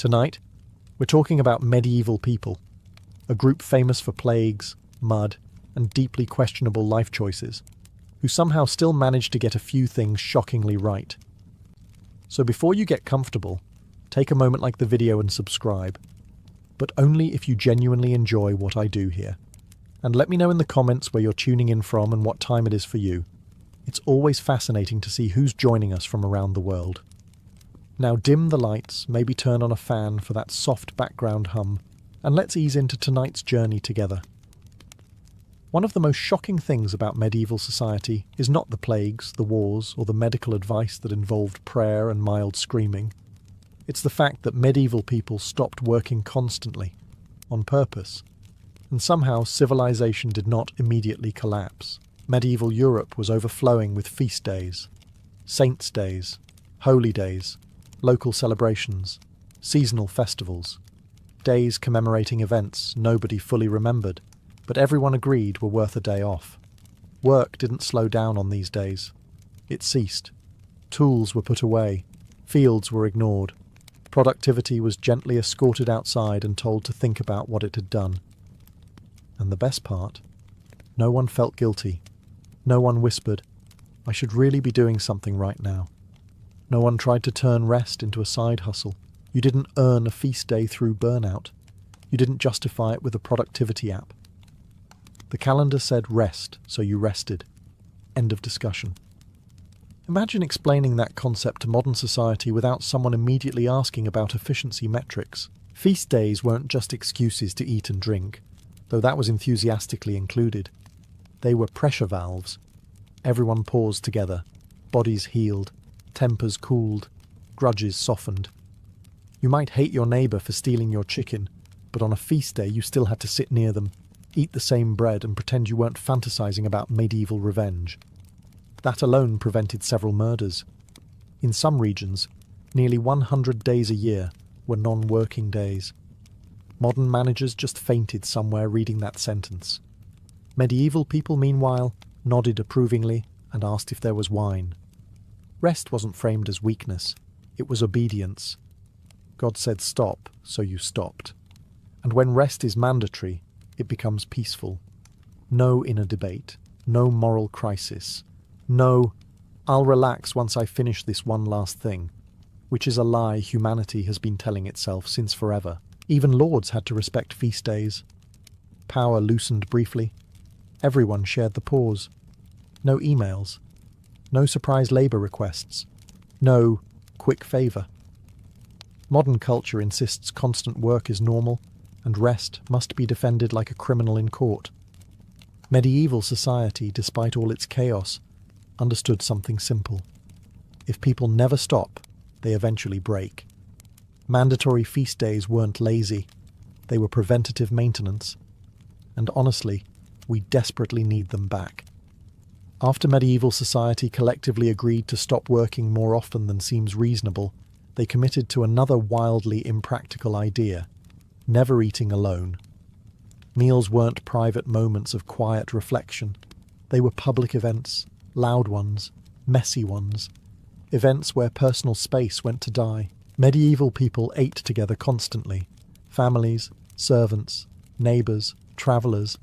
Tonight, we're talking about medieval people, a group famous for plagues, mud, and deeply questionable life choices, who somehow still managed to get a few things shockingly right. So before you get comfortable, take a moment like the video and subscribe, but only if you genuinely enjoy what I do here. And let me know in the comments where you're tuning in from and what time it is for you. It's always fascinating to see who's joining us from around the world. Now dim the lights, maybe turn on a fan for that soft background hum, and let's ease into tonight's journey together. One of the most shocking things about medieval society is not the plagues, the wars, or the medical advice that involved prayer and mild screaming. It's the fact that medieval people stopped working constantly, on purpose, and somehow civilization did not immediately collapse. Medieval Europe was overflowing with feast days, saints' days, holy days, local celebrations, seasonal festivals, days commemorating events nobody fully remembered, but everyone agreed were worth a day off. Work didn't slow down on these days. It ceased. Tools were put away. Fields were ignored. Productivity was gently escorted outside and told to think about what it had done. And the best part, no one felt guilty. No one whispered, "I should really be doing something right now." No one tried to turn rest into a side hustle. You didn't earn a feast day through burnout. You didn't justify it with a productivity app. The calendar said rest, so you rested. End of discussion. Imagine explaining that concept to modern society without someone immediately asking about efficiency metrics. Feast days weren't just excuses to eat and drink, though that was enthusiastically included. They were pressure valves. Everyone paused together, bodies healed, tempers cooled, grudges softened. You might hate your neighbour for stealing your chicken, but on a feast day you still had to sit near them, eat the same bread and pretend you weren't fantasizing about medieval revenge. That alone prevented several murders. In some regions, nearly 100 days a year were non-working days. Modern managers just fainted somewhere reading that sentence. Medieval people, meanwhile, nodded approvingly and asked if there was wine. Rest wasn't framed as weakness, it was obedience. God said stop, so you stopped. And when rest is mandatory, it becomes peaceful. No inner debate, no moral crisis, no, "I'll relax once I finish this one last thing," which is a lie humanity has been telling itself since forever. Even lords had to respect feast days. Power loosened briefly. Everyone shared the pause. No emails. No surprise labour requests. No quick favour. Modern culture insists constant work is normal, and rest must be defended like a criminal in court. Medieval society, despite all its chaos, understood something simple. If people never stop, they eventually break. Mandatory feast days weren't lazy. They were preventative maintenance. And honestly, we desperately need them back. After medieval society collectively agreed to stop working more often than seems reasonable, they committed to another wildly impractical idea: never eating alone. Meals weren't private moments of quiet reflection. They were public events, loud ones, messy ones, events where personal space went to die. Medieval people ate together constantly. Families, servants, neighbours, travellers.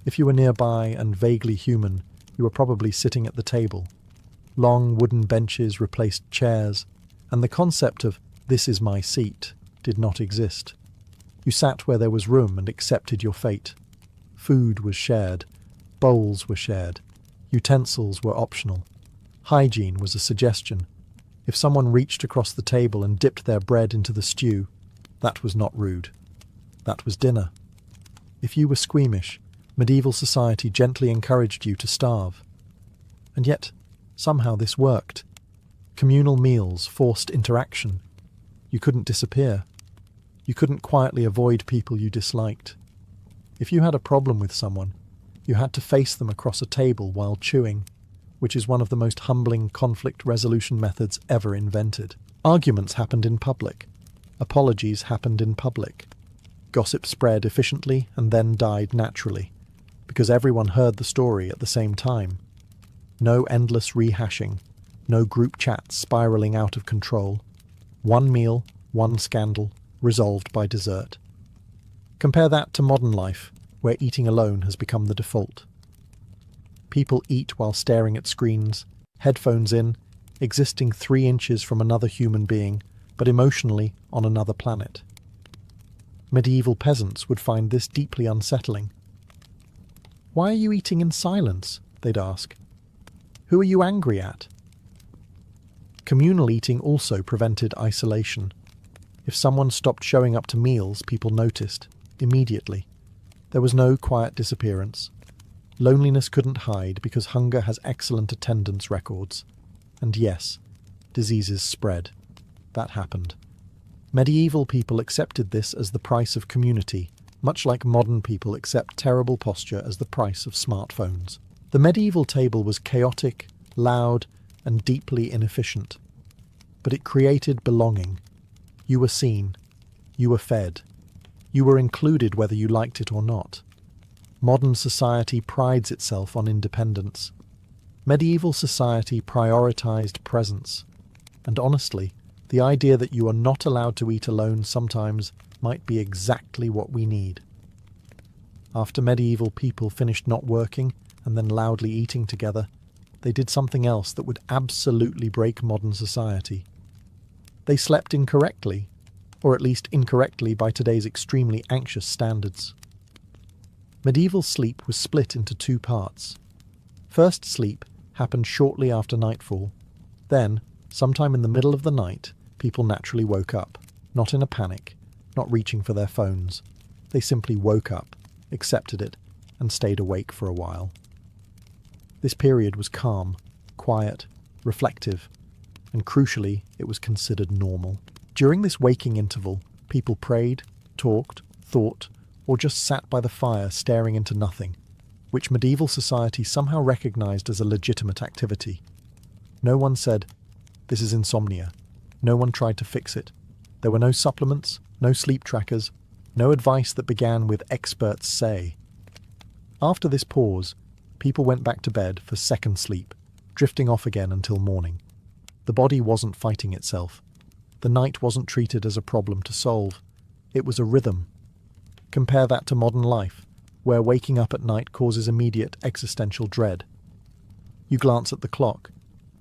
If you were nearby and vaguely human, you were probably sitting at the table. Long wooden benches replaced chairs, and the concept of "this is my seat" did not exist. You sat where there was room and accepted your fate. Food was shared. Bowls were shared. Utensils were optional. Hygiene was a suggestion. If someone reached across the table and dipped their bread into the stew, that was not rude. That was dinner. If you were squeamish, medieval society gently encouraged you to starve. And yet, somehow this worked. Communal meals forced interaction. You couldn't disappear. You couldn't quietly avoid people you disliked. If you had a problem with someone, you had to face them across a table while chewing, which is one of the most humbling conflict resolution methods ever invented. Arguments happened in public. Apologies happened in public. Gossip spread efficiently and then died naturally, because everyone heard the story at the same time. No endless rehashing, no group chats spiraling out of control. One meal, one scandal, resolved by dessert. Compare that to modern life, where eating alone has become the default. People eat while staring at screens, headphones in, existing 3 inches from another human being, but emotionally on another planet. Medieval peasants would find this deeply unsettling. "Why are you eating in silence?" they'd ask. "Who are you angry at?" Communal eating also prevented isolation. If someone stopped showing up to meals, people noticed, immediately. There was no quiet disappearance. Loneliness couldn't hide because hunger has excellent attendance records. And yes, diseases spread. That happened. Medieval people accepted this as the price of community, much like modern people accept terrible posture as the price of smartphones. The medieval table was chaotic, loud, and deeply inefficient. But it created belonging. You were seen. You were fed. You were included whether you liked it or not. Modern society prides itself on independence. Medieval society prioritized presence. And honestly, the idea that you are not allowed to eat alone sometimes might be exactly what we need. After medieval people finished not working and then loudly eating together, they did something else that would absolutely break modern society. They slept incorrectly, or at least incorrectly by today's extremely anxious standards. Medieval sleep was split into 2 parts. First sleep happened shortly after nightfall. Then, sometime in the middle of the night, people naturally woke up, not in a panic, not reaching for their phones. They simply woke up, accepted it, and stayed awake for a while. This period was calm, quiet, reflective, and crucially, it was considered normal. During this waking interval, people prayed, talked, thought, or just sat by the fire staring into nothing, which medieval society somehow recognized as a legitimate activity. No one said, "This is insomnia." No one tried to fix it. There were no supplements, no sleep trackers, no advice that began with "experts say." After this pause, people went back to bed for second sleep, drifting off again until morning. The body wasn't fighting itself. The night wasn't treated as a problem to solve. It was a rhythm. Compare that to modern life, where waking up at night causes immediate existential dread. You glance at the clock.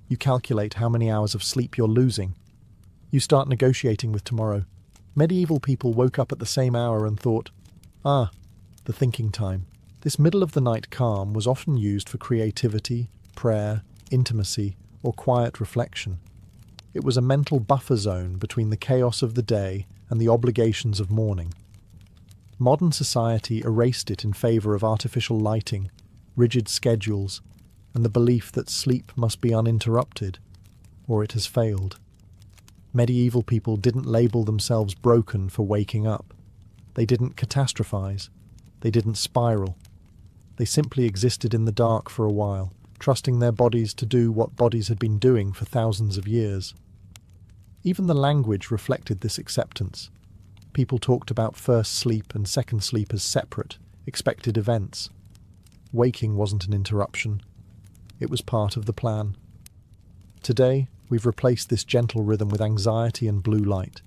You calculate how many hours of sleep you're losing. You start negotiating with tomorrow. Medieval people woke up at the same hour and thought, the thinking time. This middle-of-the-night calm was often used for creativity, prayer, intimacy, or quiet reflection. It was a mental buffer zone between the chaos of the day and the obligations of morning. Modern society erased it in favor of artificial lighting, rigid schedules, and the belief that sleep must be uninterrupted, or it has failed. Medieval people didn't label themselves broken for waking up. They didn't catastrophize. They didn't spiral. They simply existed in the dark for a while, trusting their bodies to do what bodies had been doing for thousands of years. Even the language reflected this acceptance. People talked about first sleep and second sleep as separate, expected events. Waking wasn't an interruption. It was part of the plan. Today, we've replaced this gentle rhythm with anxiety and blue light.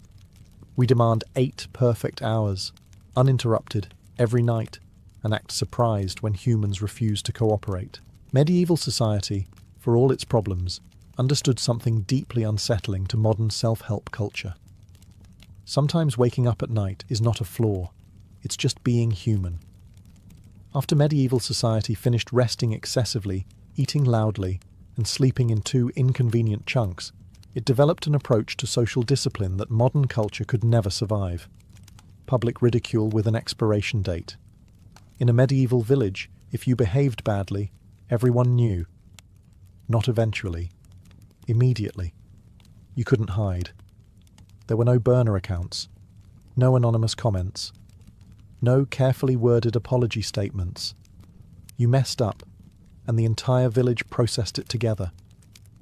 We demand 8 perfect hours, uninterrupted, every night, and act surprised when humans refuse to cooperate. Medieval society, for all its problems, understood something deeply unsettling to modern self-help culture. Sometimes waking up at night is not a flaw, it's just being human. After medieval society finished resting excessively, eating loudly, and sleeping in too inconvenient chunks, it developed an approach to social discipline that modern culture could never survive. Public ridicule with an expiration date. In a medieval village, if you behaved badly, everyone knew. Not eventually. Immediately. You couldn't hide. There were no burner accounts. No anonymous comments. No carefully worded apology statements. You messed up, and the entire village processed it together,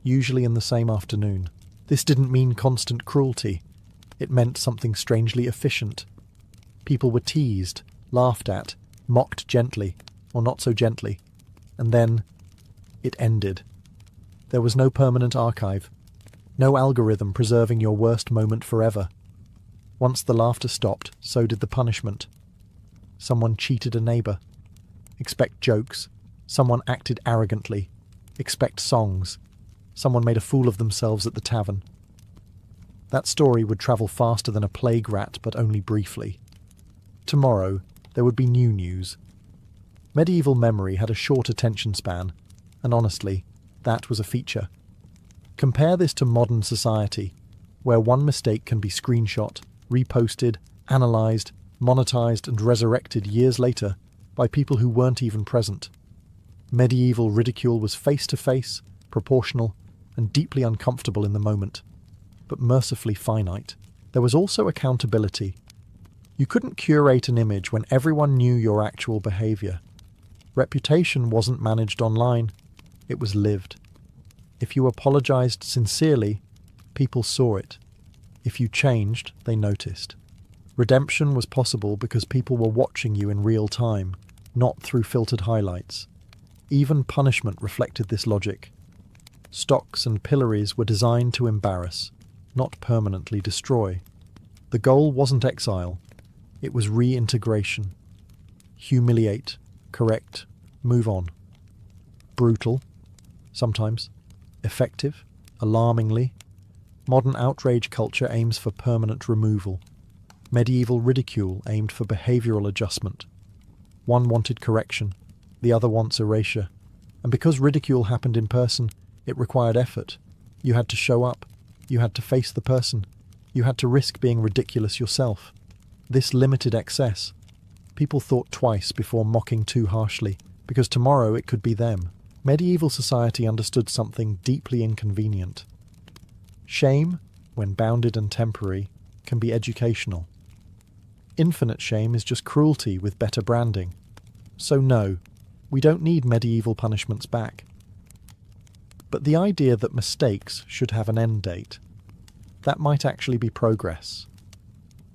usually in the same afternoon. This didn't mean constant cruelty. It meant something strangely efficient. People were teased, laughed at, mocked gently, or not so gently, and then it ended. There was no permanent archive, no algorithm preserving your worst moment forever. Once the laughter stopped, so did the punishment. Someone cheated a neighbour. Expect jokes. Someone acted arrogantly. Expect songs. Someone made a fool of themselves at the tavern. That story would travel faster than a plague rat, but only briefly. Tomorrow, there would be new news. Medieval memory had a short attention span, and honestly, that was a feature. Compare this to modern society, where one mistake can be screenshot, reposted, analysed, monetised and resurrected years later by people who weren't even present. Medieval ridicule was face-to-face, proportional, and deeply uncomfortable in the moment, but mercifully finite. There was also accountability. You couldn't curate an image when everyone knew your actual behaviour. Reputation wasn't managed online, it was lived. If you apologised sincerely, people saw it. If you changed, they noticed. Redemption was possible because people were watching you in real time, not through filtered highlights. Even punishment reflected this logic. Stocks and pillories were designed to embarrass, not permanently destroy. The goal wasn't exile, it was reintegration. Humiliate, correct, move on. Brutal, sometimes. Effective, alarmingly. Modern outrage culture aims for permanent removal. Medieval ridicule aimed for behavioural adjustment. One wanted correction, the other wants erasure. And because ridicule happened in person, it required effort. You had to show up. You had to face the person. You had to risk being ridiculous yourself. This limited excess. People thought twice before mocking too harshly, because tomorrow it could be them. Medieval society understood something deeply inconvenient. Shame, when bounded and temporary, can be educational. Infinite shame is just cruelty with better branding. So no, we don't need medieval punishments back. But the idea that mistakes should have an end date, that might actually be progress.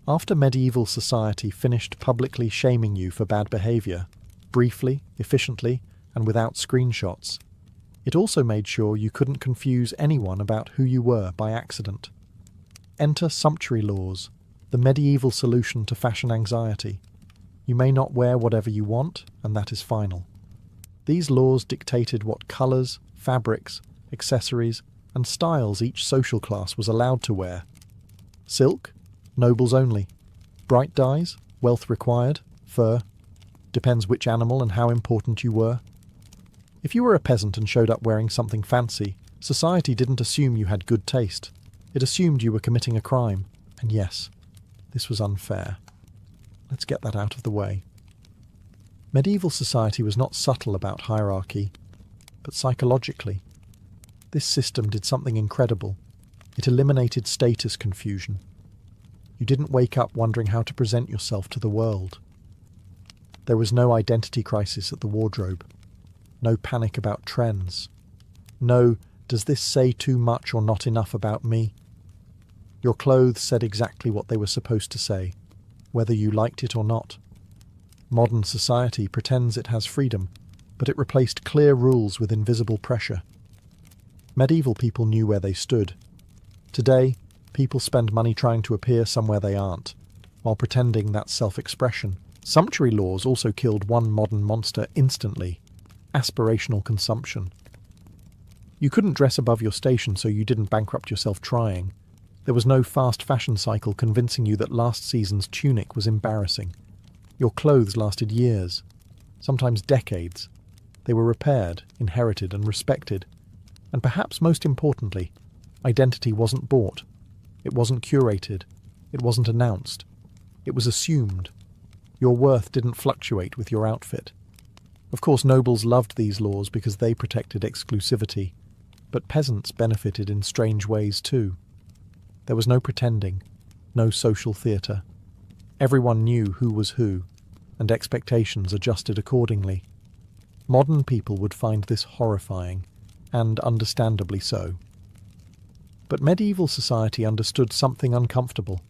After medieval society finished publicly shaming you for bad behaviour, briefly, efficiently, and without screenshots, it also made sure you couldn't confuse anyone about who you were by accident. Enter sumptuary laws, the medieval solution to fashion anxiety. You may not wear whatever you want, and that is final. These laws dictated what colours, fabrics, accessories, and styles each social class was allowed to wear. Silk? Nobles only. Bright dyes? Wealth required. Fur? Depends which animal and how important you were. If you were a peasant and showed up wearing something fancy, society didn't assume you had good taste. It assumed you were committing a crime. And yes, this was unfair. Let's get that out of the way. Medieval society was not subtle about hierarchy, but psychologically. This system did something incredible. It eliminated status confusion. You didn't wake up wondering how to present yourself to the world. There was no identity crisis at the wardrobe. No panic about trends. No, does this say too much or not enough about me? Your clothes said exactly what they were supposed to say, whether you liked it or not. Modern society pretends it has freedom, but it replaced clear rules with invisible pressure. Medieval people knew where they stood. Today, people spend money trying to appear somewhere they aren't, while pretending that's self-expression. Sumptuary laws also killed one modern monster instantly: aspirational consumption. You couldn't dress above your station so you didn't bankrupt yourself trying. There was no fast fashion cycle convincing you that last season's tunic was embarrassing. Your clothes lasted years, sometimes decades. They were repaired, inherited, and respected. And perhaps most importantly, identity wasn't bought. It wasn't curated. It wasn't announced. It was assumed. Your worth didn't fluctuate with your outfit. Of course, nobles loved these laws because they protected exclusivity, but peasants benefited in strange ways too. There was no pretending, no social theatre. Everyone knew who was who, and expectations adjusted accordingly. Modern people would find this horrifying, and understandably so. But medieval society understood something uncomfortable.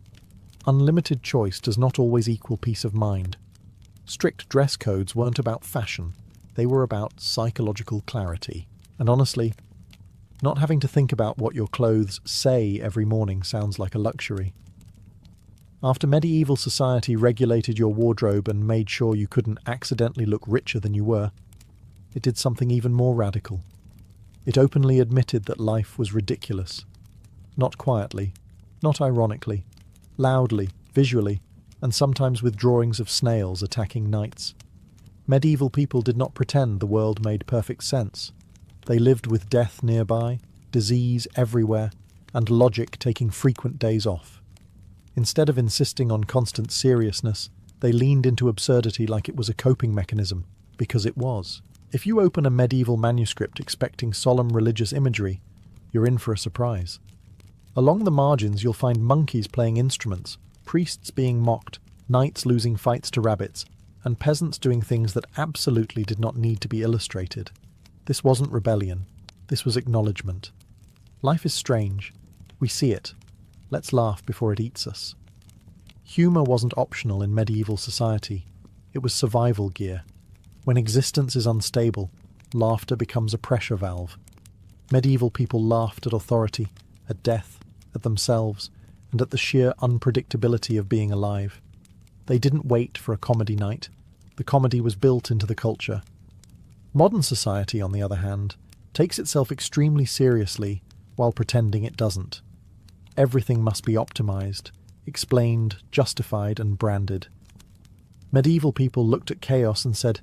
Unlimited choice does not always equal peace of mind. Strict dress codes weren't about fashion, they were about psychological clarity. And honestly, not having to think about what your clothes say every morning sounds like a luxury. After medieval society regulated your wardrobe and made sure you couldn't accidentally look richer than you were, it did something even more radical. It openly admitted that life was ridiculous. Not quietly, not ironically, loudly, visually, and sometimes with drawings of snails attacking knights. Medieval people did not pretend the world made perfect sense. They lived with death nearby, disease everywhere, and logic taking frequent days off. Instead of insisting on constant seriousness, they leaned into absurdity like it was a coping mechanism, because it was. If you open a medieval manuscript expecting solemn religious imagery, you're in for a surprise. Along the margins you'll find monkeys playing instruments, priests being mocked, knights losing fights to rabbits, and peasants doing things that absolutely did not need to be illustrated. This wasn't rebellion. This was acknowledgement. Life is strange. We see it. Let's laugh before it eats us. Humour wasn't optional in medieval society. It was survival gear. When existence is unstable, laughter becomes a pressure valve. Medieval people laughed at authority, at death, at themselves, and at the sheer unpredictability of being alive. They didn't wait for a comedy night. The comedy was built into the culture. Modern society, on the other hand, takes itself extremely seriously while pretending it doesn't. Everything must be optimized, explained, justified, and branded. Medieval people looked at chaos and said,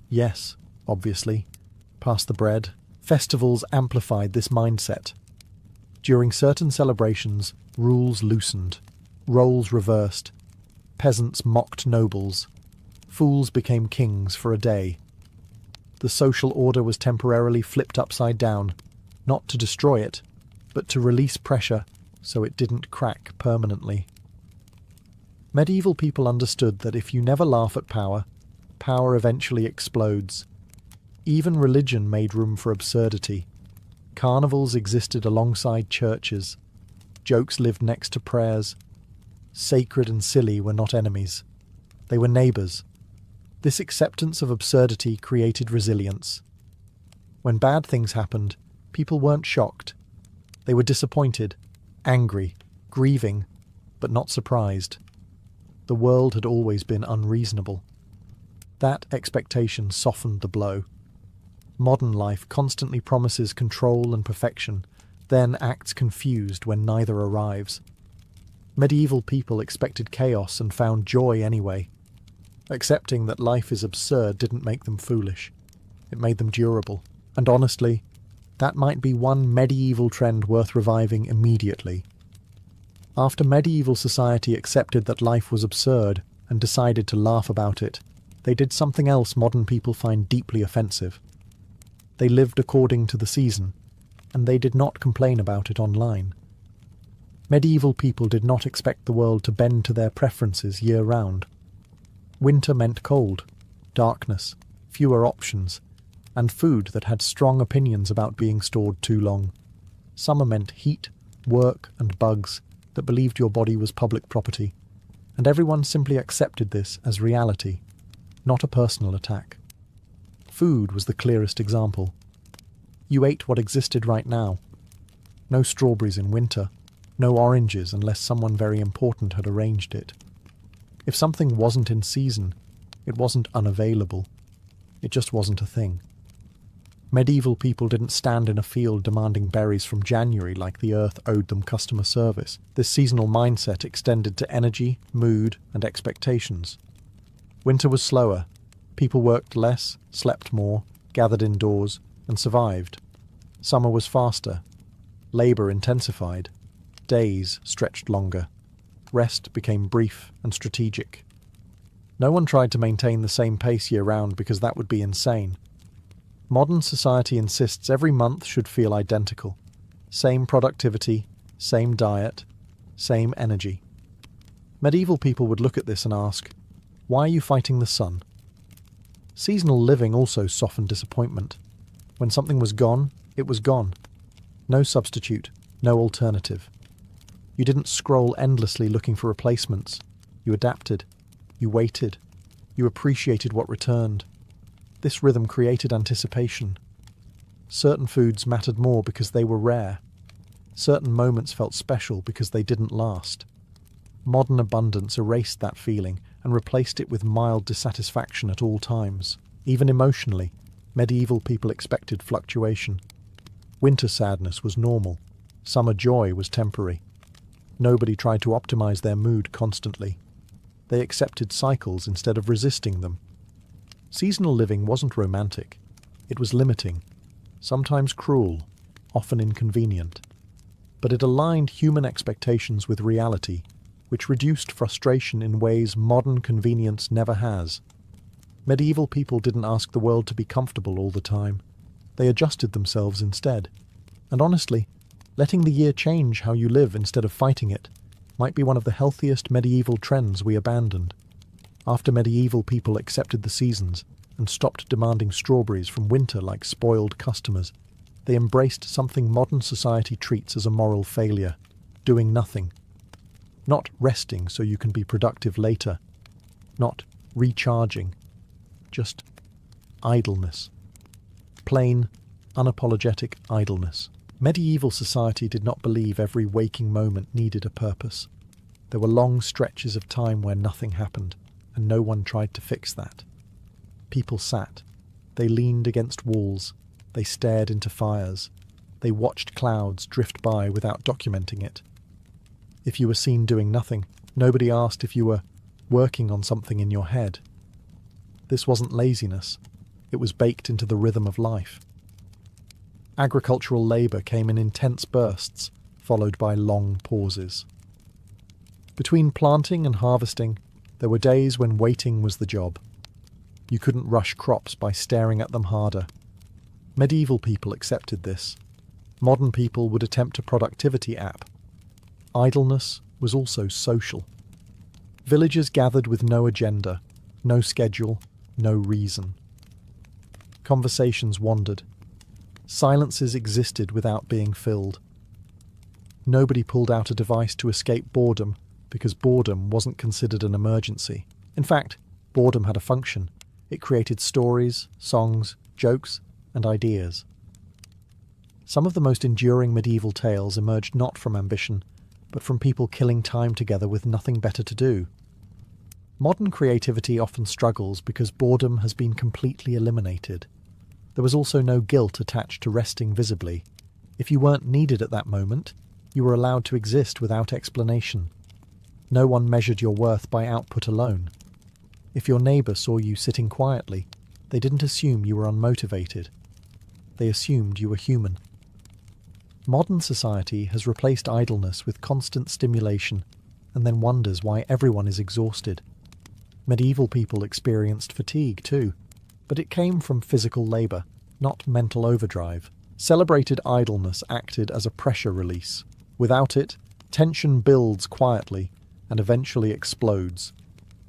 yes, obviously. Pass the bread. Festivals amplified this mindset. During certain celebrations, rules loosened, roles reversed, peasants mocked nobles, fools became kings for a day. The social order was temporarily flipped upside down, not to destroy it, but to release pressure so it didn't crack permanently. Medieval people understood that if you never laugh at power, power eventually explodes. Even religion made room for absurdity. Carnivals existed alongside churches. Jokes lived next to prayers. Sacred and silly were not enemies. They were neighbours. This acceptance of absurdity created resilience. When bad things happened, people weren't shocked. They were disappointed, angry, grieving, but not surprised. The world had always been unreasonable. That expectation softened the blow. Modern life constantly promises control and perfection, then acts confused when neither arrives. Medieval people expected chaos and found joy anyway. Accepting that life is absurd didn't make them foolish. It made them durable. And honestly, that might be one medieval trend worth reviving immediately. After medieval society accepted that life was absurd and decided to laugh about it, they did something else modern people find deeply offensive. They lived according to the season, and they did not complain about it online. Medieval people did not expect the world to bend to their preferences year-round. Winter meant cold, darkness, fewer options, and food that had strong opinions about being stored too long. Summer meant heat, work, and bugs that believed your body was public property, and everyone simply accepted this as reality, not a personal attack. Food was the clearest example. You ate what existed right now. No strawberries in winter, no oranges unless someone very important had arranged it. If something wasn't in season, it wasn't unavailable. It just wasn't a thing. Medieval people didn't stand in a field demanding berries from January like the earth owed them customer service. This seasonal mindset extended to energy, mood, and expectations. Winter was slower. People worked less, slept more, gathered indoors, and survived. Summer was faster. Labour intensified. Days stretched longer. Rest became brief and strategic. No one tried to maintain the same pace year-round because that would be insane. Modern society insists every month should feel identical. Same productivity, same diet, same energy. Medieval people would look at this and ask, why are you fighting the sun? Seasonal living also softened disappointment. When something was gone, it was gone. No substitute, no alternative. You didn't scroll endlessly looking for replacements. You adapted. You waited. You appreciated what returned. This rhythm created anticipation. Certain foods mattered more because they were rare. Certain moments felt special because they didn't last. Modern abundance erased that feeling and replaced it with mild dissatisfaction at all times. Even emotionally, medieval people expected fluctuation. Winter sadness was normal. Summer joy was temporary. Nobody tried to optimize their mood constantly. They accepted cycles instead of resisting them. Seasonal living wasn't romantic. It was limiting, sometimes cruel, often inconvenient. But it aligned human expectations with reality, which reduced frustration in ways modern convenience never has. Medieval people didn't ask the world to be comfortable all the time. They adjusted themselves instead. And honestly, letting the year change how you live instead of fighting it might be one of the healthiest medieval trends we abandoned. After medieval people accepted the seasons and stopped demanding strawberries from winter like spoiled customers, they embraced something modern society treats as a moral failure: doing nothing. Not resting so you can be productive later. Not recharging. Just idleness. Plain, unapologetic idleness. Medieval society did not believe every waking moment needed a purpose. There were long stretches of time where nothing happened, and no one tried to fix that. People sat. They leaned against walls. They stared into fires. They watched clouds drift by without documenting it. If you were seen doing nothing, nobody asked if you were working on something in your head. This wasn't laziness. It was baked into the rhythm of life. Agricultural labour came in intense bursts, followed by long pauses. Between planting and harvesting, there were days when waiting was the job. You couldn't rush crops by staring at them harder. Medieval people accepted this. Modern people would attempt a productivity app. Idleness was also social. Villagers gathered with no agenda, no schedule, no reason. Conversations wandered. Silences existed without being filled. Nobody pulled out a device to escape boredom because boredom wasn't considered an emergency. In fact, boredom had a function. It created stories, songs, jokes, and ideas. Some of the most enduring medieval tales emerged not from ambition, but from people killing time together with nothing better to do. Modern creativity often struggles because boredom has been completely eliminated. There was also no guilt attached to resting visibly. If you weren't needed at that moment, you were allowed to exist without explanation. No one measured your worth by output alone. If your neighbour saw you sitting quietly, they didn't assume you were unmotivated. They assumed you were human. Modern society has replaced idleness with constant stimulation and then wonders why everyone is exhausted. Medieval people experienced fatigue too, but it came from physical labour, not mental overdrive. Celebrated idleness acted as a pressure release. Without it, tension builds quietly and eventually explodes.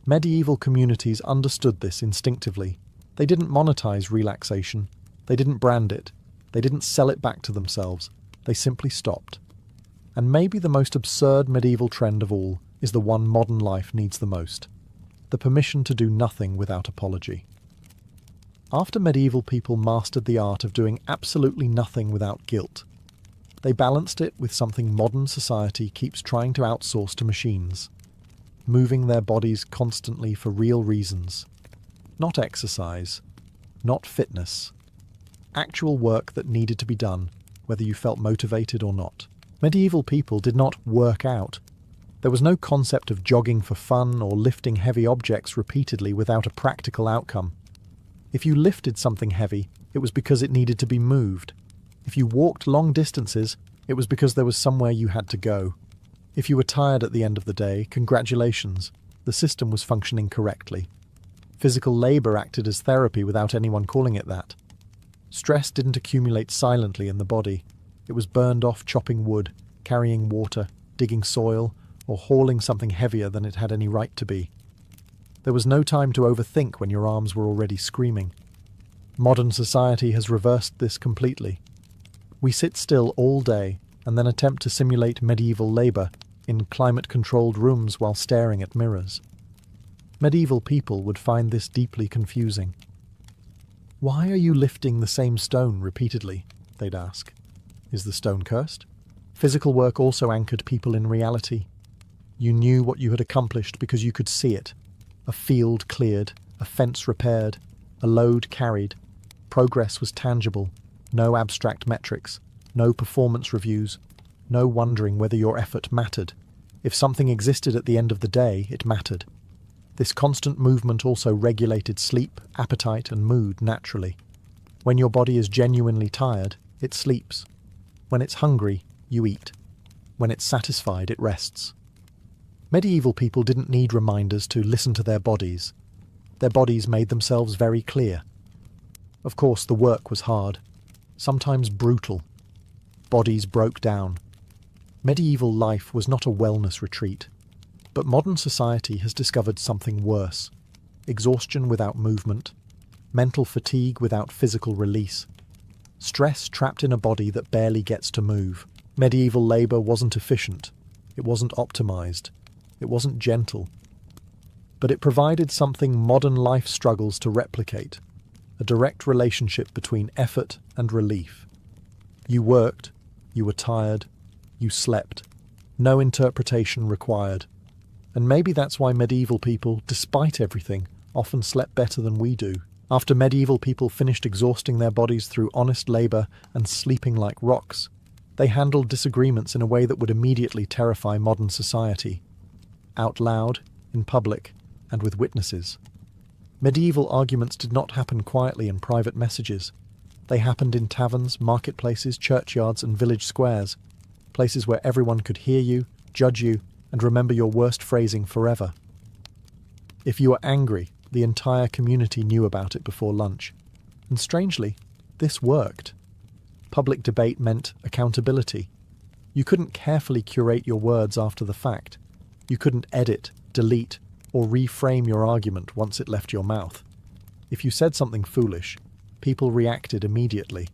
Medieval communities understood this instinctively. They didn't monetize relaxation. They didn't brand it. They didn't sell it back to themselves. They simply stopped. And maybe the most absurd medieval trend of all is the one modern life needs the most: the permission to do nothing without apology. After medieval people mastered the art of doing absolutely nothing without guilt, they balanced it with something modern society keeps trying to outsource to machines: moving their bodies constantly for real reasons. Not exercise, not fitness. Actual work that needed to be done, whether you felt motivated or not. Medieval people did not work out. There was no concept of jogging for fun or lifting heavy objects repeatedly without a practical outcome. If you lifted something heavy, it was because it needed to be moved. If you walked long distances, it was because there was somewhere you had to go. If you were tired at the end of the day, congratulations, the system was functioning correctly. Physical labour acted as therapy without anyone calling it that. Stress didn't accumulate silently in the body. It was burned off chopping wood, carrying water, digging soil, or hauling something heavier than it had any right to be. There was no time to overthink when your arms were already screaming. Modern society has reversed this completely. We sit still all day and then attempt to simulate medieval labour in climate-controlled rooms while staring at mirrors. Medieval people would find this deeply confusing. "Why are you lifting the same stone repeatedly?" they'd ask. Is the stone cursed? Physical work also anchored people in reality. You knew what you had accomplished because you could see it. A field cleared, a fence repaired, a load carried. Progress was tangible. No abstract metrics, no performance reviews, no wondering whether your effort mattered. If something existed at the end of the day, it mattered. This constant movement also regulated sleep, appetite, and mood naturally. When your body is genuinely tired, it sleeps. When it's hungry, you eat. When it's satisfied, it rests. Medieval people didn't need reminders to listen to their bodies. Their bodies made themselves very clear. Of course, the work was hard, sometimes brutal. Bodies broke down. Medieval life was not a wellness retreat. But modern society has discovered something worse. Exhaustion without movement, mental fatigue without physical release, stress trapped in a body that barely gets to move. Medieval labour wasn't efficient, it wasn't optimised, it wasn't gentle. But it provided something modern life struggles to replicate, a direct relationship between effort and relief. You worked, you were tired, you slept. No interpretation required. And maybe that's why medieval people, despite everything, often slept better than we do. After medieval people finished exhausting their bodies through honest labour and sleeping like rocks, they handled disagreements in a way that would immediately terrify modern society. Out loud, in public, and with witnesses. Medieval arguments did not happen quietly in private messages. They happened in taverns, marketplaces, churchyards, and village squares, places where everyone could hear you, judge you, and remember your worst phrasing forever. If you were angry, the entire community knew about it before lunch. And strangely, this worked. Public debate meant accountability. You couldn't carefully curate your words after the fact. You couldn't edit, delete, or reframe your argument once it left your mouth. If you said something foolish, people reacted immediately.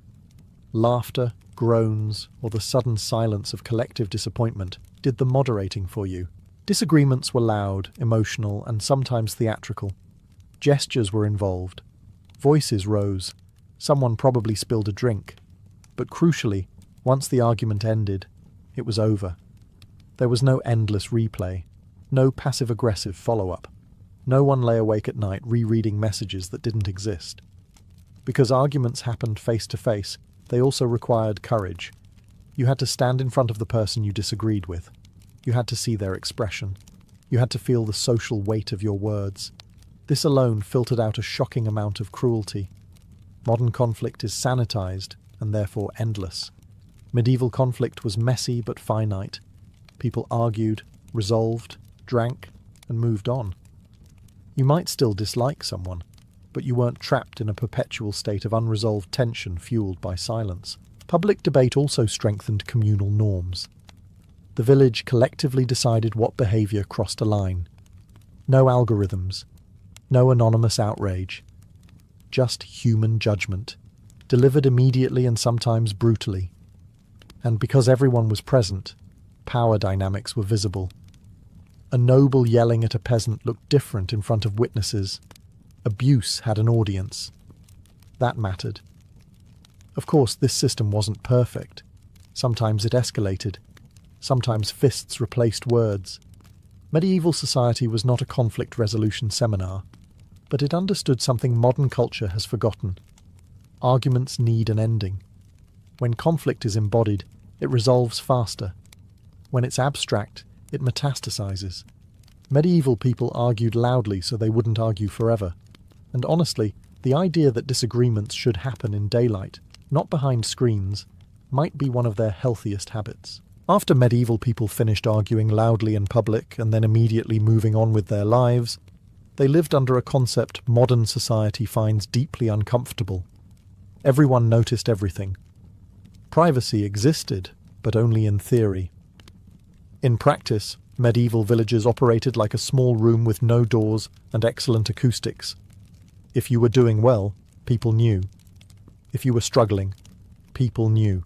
Laughter, groans, or the sudden silence of collective disappointment did the moderating for you. Disagreements were loud, emotional, and sometimes theatrical. Gestures were involved. Voices rose. Someone probably spilled a drink. But crucially, once the argument ended, it was over. There was no endless replay, no passive-aggressive follow-up. No one lay awake at night rereading messages that didn't exist. Because arguments happened face-to-face, they also required courage. You had to stand in front of the person you disagreed with. You had to see their expression. You had to feel the social weight of your words. This alone filtered out a shocking amount of cruelty. Modern conflict is sanitized and therefore endless. Medieval conflict was messy but finite. People argued, resolved, drank, and moved on. You might still dislike someone, but you weren't trapped in a perpetual state of unresolved tension fueled by silence. Public debate also strengthened communal norms. The village collectively decided what behaviour crossed a line. No algorithms, no anonymous outrage, just human judgment, delivered immediately and sometimes brutally. And because everyone was present, power dynamics were visible. A noble yelling at a peasant looked different in front of witnesses. Abuse had an audience. That mattered. Of course, this system wasn't perfect. Sometimes it escalated. Sometimes fists replaced words. Medieval society was not a conflict resolution seminar, but it understood something modern culture has forgotten. Arguments need an ending. When conflict is embodied, it resolves faster. When it's abstract, it metastasizes. Medieval people argued loudly so they wouldn't argue forever. And honestly, the idea that disagreements should happen in daylight, not behind screens, might be one of their healthiest habits. After medieval people finished arguing loudly in public and then immediately moving on with their lives, they lived under a concept modern society finds deeply uncomfortable. Everyone noticed everything. Privacy existed, but only in theory. In practice, medieval villages operated like a small room with no doors and excellent acoustics. If you were doing well, people knew. If you were struggling, people knew.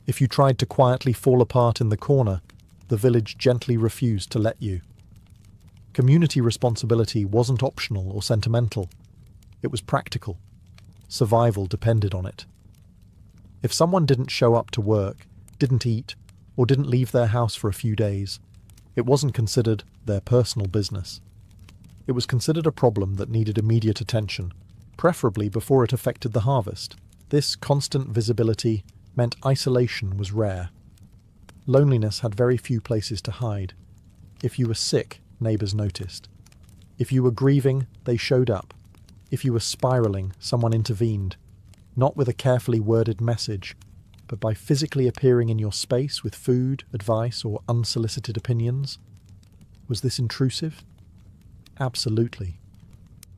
If you tried to quietly fall apart in the corner, the village gently refused to let you. Community responsibility wasn't optional or sentimental. It was practical. Survival depended on it. If someone didn't show up to work, didn't eat, or didn't leave their house for a few days, It wasn't considered their personal business. It was considered a problem that needed immediate attention, preferably before it affected the harvest. This constant visibility meant isolation was rare. Loneliness had very few places to hide. If you were sick, neighbours noticed. If you were grieving, they showed up. If you were spiralling, someone intervened, not with a carefully worded message, but by physically appearing in your space with food, advice, or unsolicited opinions. Was this intrusive? Absolutely.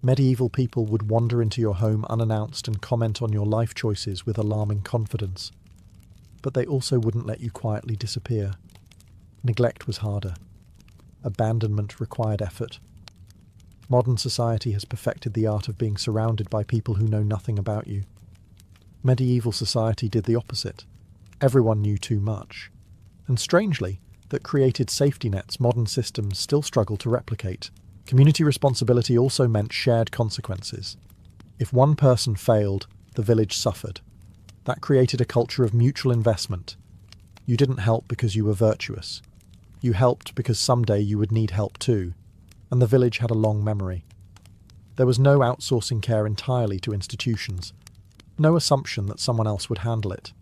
Medieval people would wander into your home unannounced and comment on your life choices with alarming confidence. But they also wouldn't let you quietly disappear. Neglect was harder. Abandonment required effort. Modern society has perfected the art of being surrounded by people who know nothing about you. Medieval society did the opposite. Everyone knew too much. And strangely, that created safety nets modern systems still struggle to replicate. Community responsibility also meant shared consequences. If one person failed, the village suffered. That created a culture of mutual investment. You didn't help because you were virtuous. You helped because someday you would need help too, and the village had a long memory. There was no outsourcing care entirely to institutions, no assumption that someone else would handle it.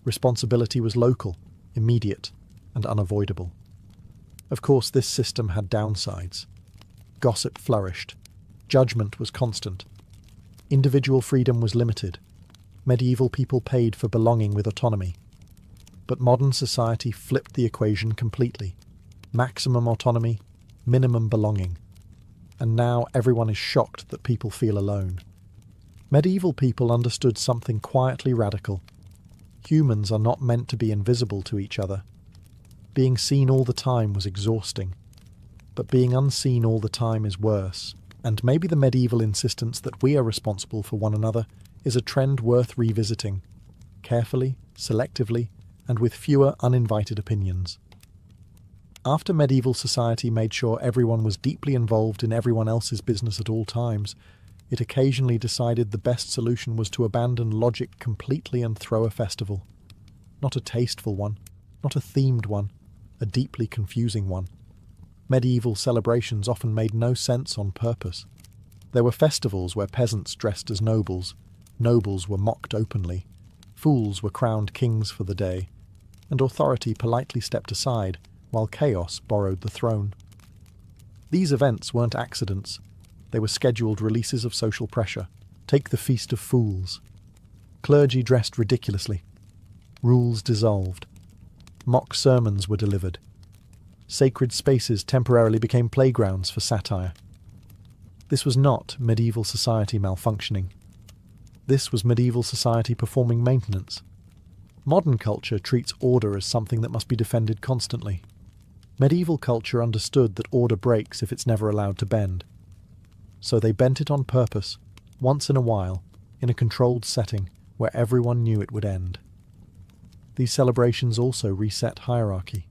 Responsibility was local, immediate, and unavoidable. Of course, this system had downsides. Gossip flourished. Judgment was constant. Individual freedom was limited. Medieval people paid for belonging with autonomy. But modern society flipped the equation completely. Maximum autonomy, minimum belonging. And now everyone is shocked that people feel alone. Medieval people understood something quietly radical. Humans are not meant to be invisible to each other. Being seen all the time was exhausting. But being unseen all the time is worse. And maybe the medieval insistence that we are responsible for one another is a trend worth revisiting. Carefully, selectively, and with fewer uninvited opinions. After medieval society made sure everyone was deeply involved in everyone else's business at all times, it occasionally decided the best solution was to abandon logic completely and throw a festival. Not a tasteful one, not a themed one, a deeply confusing one. Medieval celebrations often made no sense on purpose. There were festivals where peasants dressed as nobles, nobles were mocked openly, fools were crowned kings for the day, and authority politely stepped aside while chaos borrowed the throne. These events weren't accidents. They were scheduled releases of social pressure. Take the Feast of Fools. Clergy dressed ridiculously. Rules dissolved. Mock sermons were delivered. Sacred spaces temporarily became playgrounds for satire. This was not medieval society malfunctioning. This was medieval society performing maintenance. Modern culture treats order as something that must be defended constantly. Medieval culture understood that order breaks if it's never allowed to bend. So they bent it on purpose, once in a while, in a controlled setting where everyone knew it would end. These celebrations also reset hierarchy.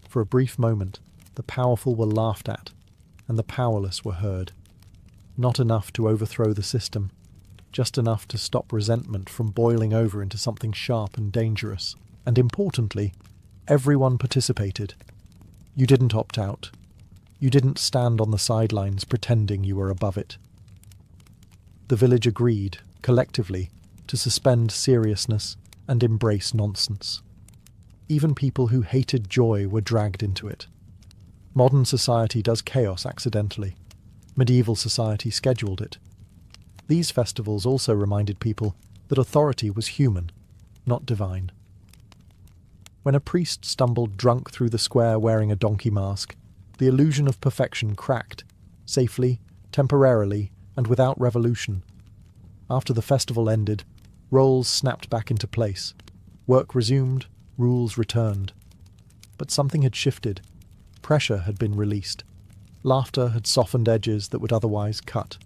For a brief moment, the powerful were laughed at, and the powerless were heard. Not enough to overthrow the system, just enough to stop resentment from boiling over into something sharp and dangerous. And importantly, everyone participated. You didn't opt out. You didn't stand on the sidelines pretending you were above it. The village agreed, collectively, to suspend seriousness and embrace nonsense. Even people who hated joy were dragged into it. Modern society does chaos accidentally. Medieval society scheduled it. These festivals also reminded people that authority was human, not divine. When a priest stumbled drunk through the square wearing a donkey mask, the illusion of perfection cracked, safely, temporarily, and without revolution. After the festival ended, roles snapped back into place. Work resumed, rules returned. But something had shifted. Pressure had been released. Laughter had softened edges that would otherwise cut.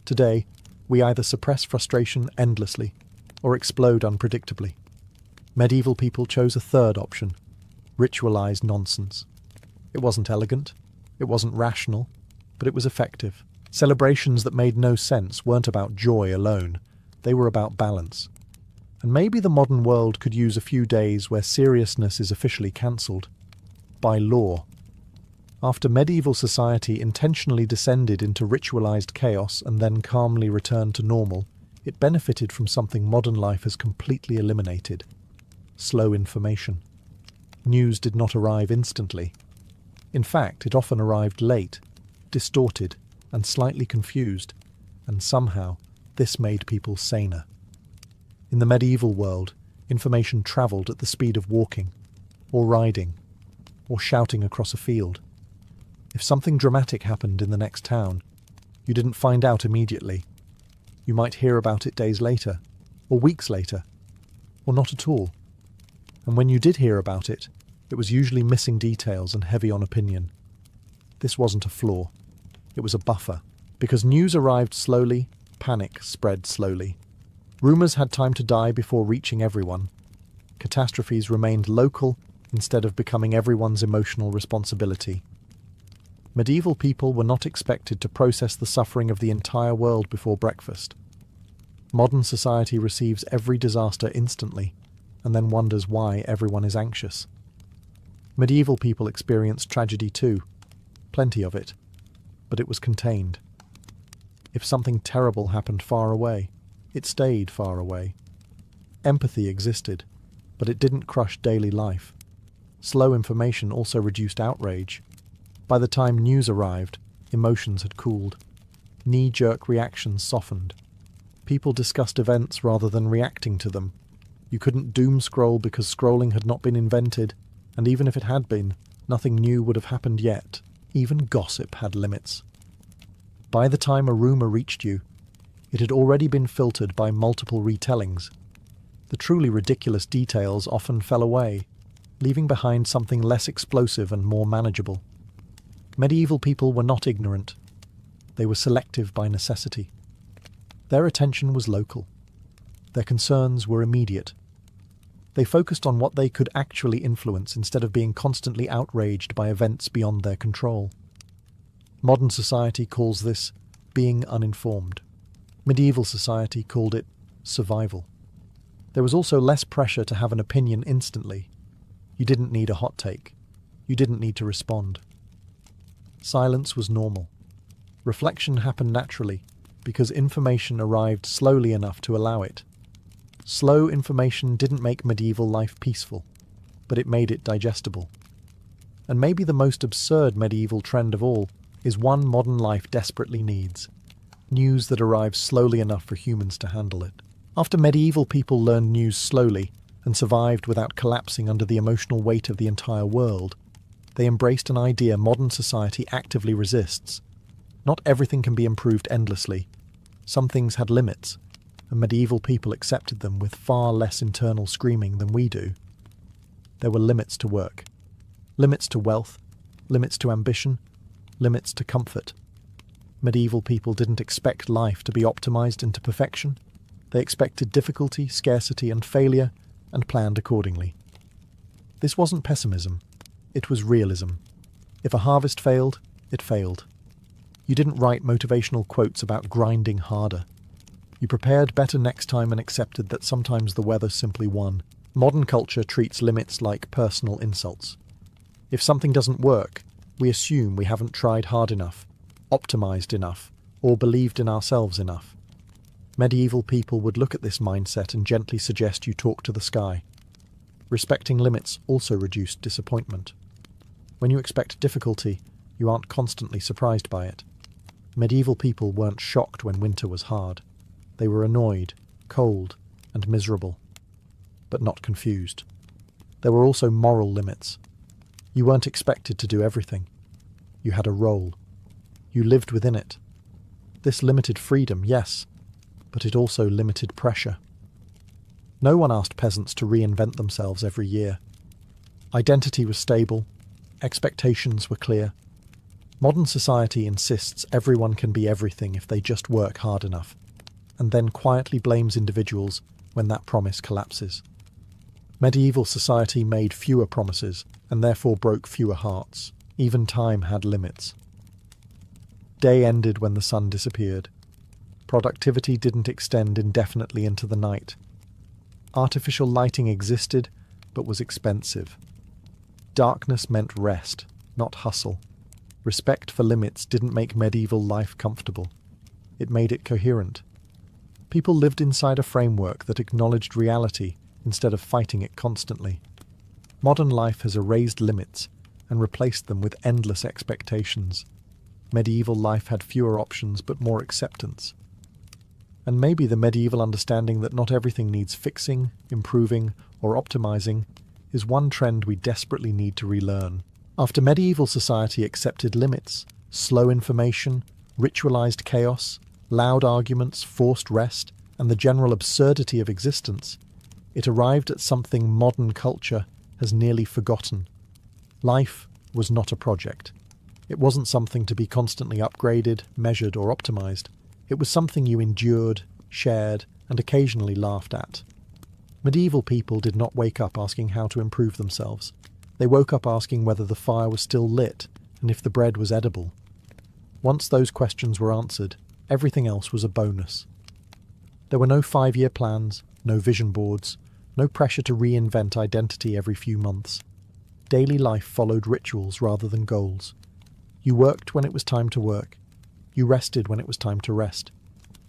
Today, we either suppress frustration endlessly or explode unpredictably. Medieval people chose a third option: ritualized nonsense. It wasn't elegant, it wasn't rational, but it was effective. Celebrations that made no sense weren't about joy alone, they were about balance. And maybe the modern world could use a few days where seriousness is officially cancelled. by law. After medieval society intentionally descended into ritualized chaos and then calmly returned to normal, it benefited from something modern life has completely eliminated: slow information. News did not arrive instantly. In fact, it often arrived late, distorted, and slightly confused, and somehow this made people saner. In the medieval world, information travelled at the speed of walking, or riding, or shouting across a field. If something dramatic happened in the next town, you didn't find out immediately. You might hear about it days later, or weeks later, or not at all. And when you did hear about it, it was usually missing details and heavy on opinion. This wasn't a flaw. It was a buffer. Because news arrived slowly, panic spread slowly. Rumours had time to die before reaching everyone. Catastrophes remained local instead of becoming everyone's emotional responsibility. Medieval people were not expected to process the suffering of the entire world before breakfast. Modern society receives every disaster instantly, and then wonders why everyone is anxious. Medieval people experienced tragedy too, plenty of it, but it was contained. If something terrible happened far away, it stayed far away. Empathy existed, but it didn't crush daily life. Slow information also reduced outrage. By the time news arrived, emotions had cooled. Knee-jerk reactions softened. People discussed events rather than reacting to them. You couldn't doom scroll because scrolling had not been invented, and even if it had been, nothing new would have happened yet. Even gossip had limits. By the time a rumour reached you, it had already been filtered by multiple retellings. The truly ridiculous details often fell away, leaving behind something less explosive and more manageable. Medieval people were not ignorant. They were selective by necessity. Their attention was local. Their concerns were immediate. They focused on what they could actually influence instead of being constantly outraged by events beyond their control. Modern society calls this being uninformed. Medieval society called it survival. There was also less pressure to have an opinion instantly. You didn't need a hot take. You didn't need to respond. Silence was normal. Reflection happened naturally because information arrived slowly enough to allow it. Slow information didn't make medieval life peaceful, but it made it digestible. And maybe the most absurd medieval trend of all is one modern life desperately needs: news that arrives slowly enough for humans to handle it. After medieval people learned news slowly and survived without collapsing under the emotional weight of the entire world, they embraced an idea modern society actively resists. Not everything can be improved endlessly. Some things had limits, and medieval people accepted them with far less internal screaming than we do. There were limits to work, limits to wealth, limits to ambition, limits to comfort. Medieval people didn't expect life to be optimized into perfection. They expected difficulty, scarcity, and failure, and planned accordingly. This wasn't pessimism. It was realism. If a harvest failed, it failed. You didn't write motivational quotes about grinding harder. You prepared better next time and accepted that sometimes the weather simply won. Modern culture treats limits like personal insults. If something doesn't work, we assume we haven't tried hard enough, optimized enough, or believed in ourselves enough. Medieval people would look at this mindset and gently suggest you talk to the sky. Respecting limits also reduced disappointment. When you expect difficulty, you aren't constantly surprised by it. Medieval people weren't shocked when winter was hard. They were annoyed, cold, and miserable, but not confused. There were also moral limits. You weren't expected to do everything. You had a role. You lived within it. This limited freedom, yes, but it also limited pressure. No one asked peasants to reinvent themselves every year. Identity was stable. Expectations were clear. Modern society insists everyone can be everything if they just work hard enough, and then quietly blames individuals when that promise collapses. Medieval society made fewer promises and therefore broke fewer hearts. Even time had limits. Day ended when the sun disappeared. Productivity didn't extend indefinitely into the night. Artificial lighting existed, but was expensive. Darkness meant rest, not hustle. Respect for limits didn't make medieval life comfortable. It made it coherent. People lived inside a framework that acknowledged reality instead of fighting it constantly. Modern life has erased limits and replaced them with endless expectations. Medieval life had fewer options but more acceptance. And maybe the medieval understanding that not everything needs fixing, improving, or optimizing is one trend we desperately need to relearn. After medieval society accepted limits, slow information, ritualized chaos, loud arguments, forced rest, and the general absurdity of existence, it arrived at something modern culture has nearly forgotten. Life was not a project. It wasn't something to be constantly upgraded, measured, or optimized. It was something you endured, shared, and occasionally laughed at. Medieval people did not wake up asking how to improve themselves. They woke up asking whether the fire was still lit and if the bread was edible. Once those questions were answered, everything else was a bonus. There were no 5-year plans, no vision boards, no pressure to reinvent identity every few months. Daily life followed rituals rather than goals. You worked when it was time to work. You rested when it was time to rest.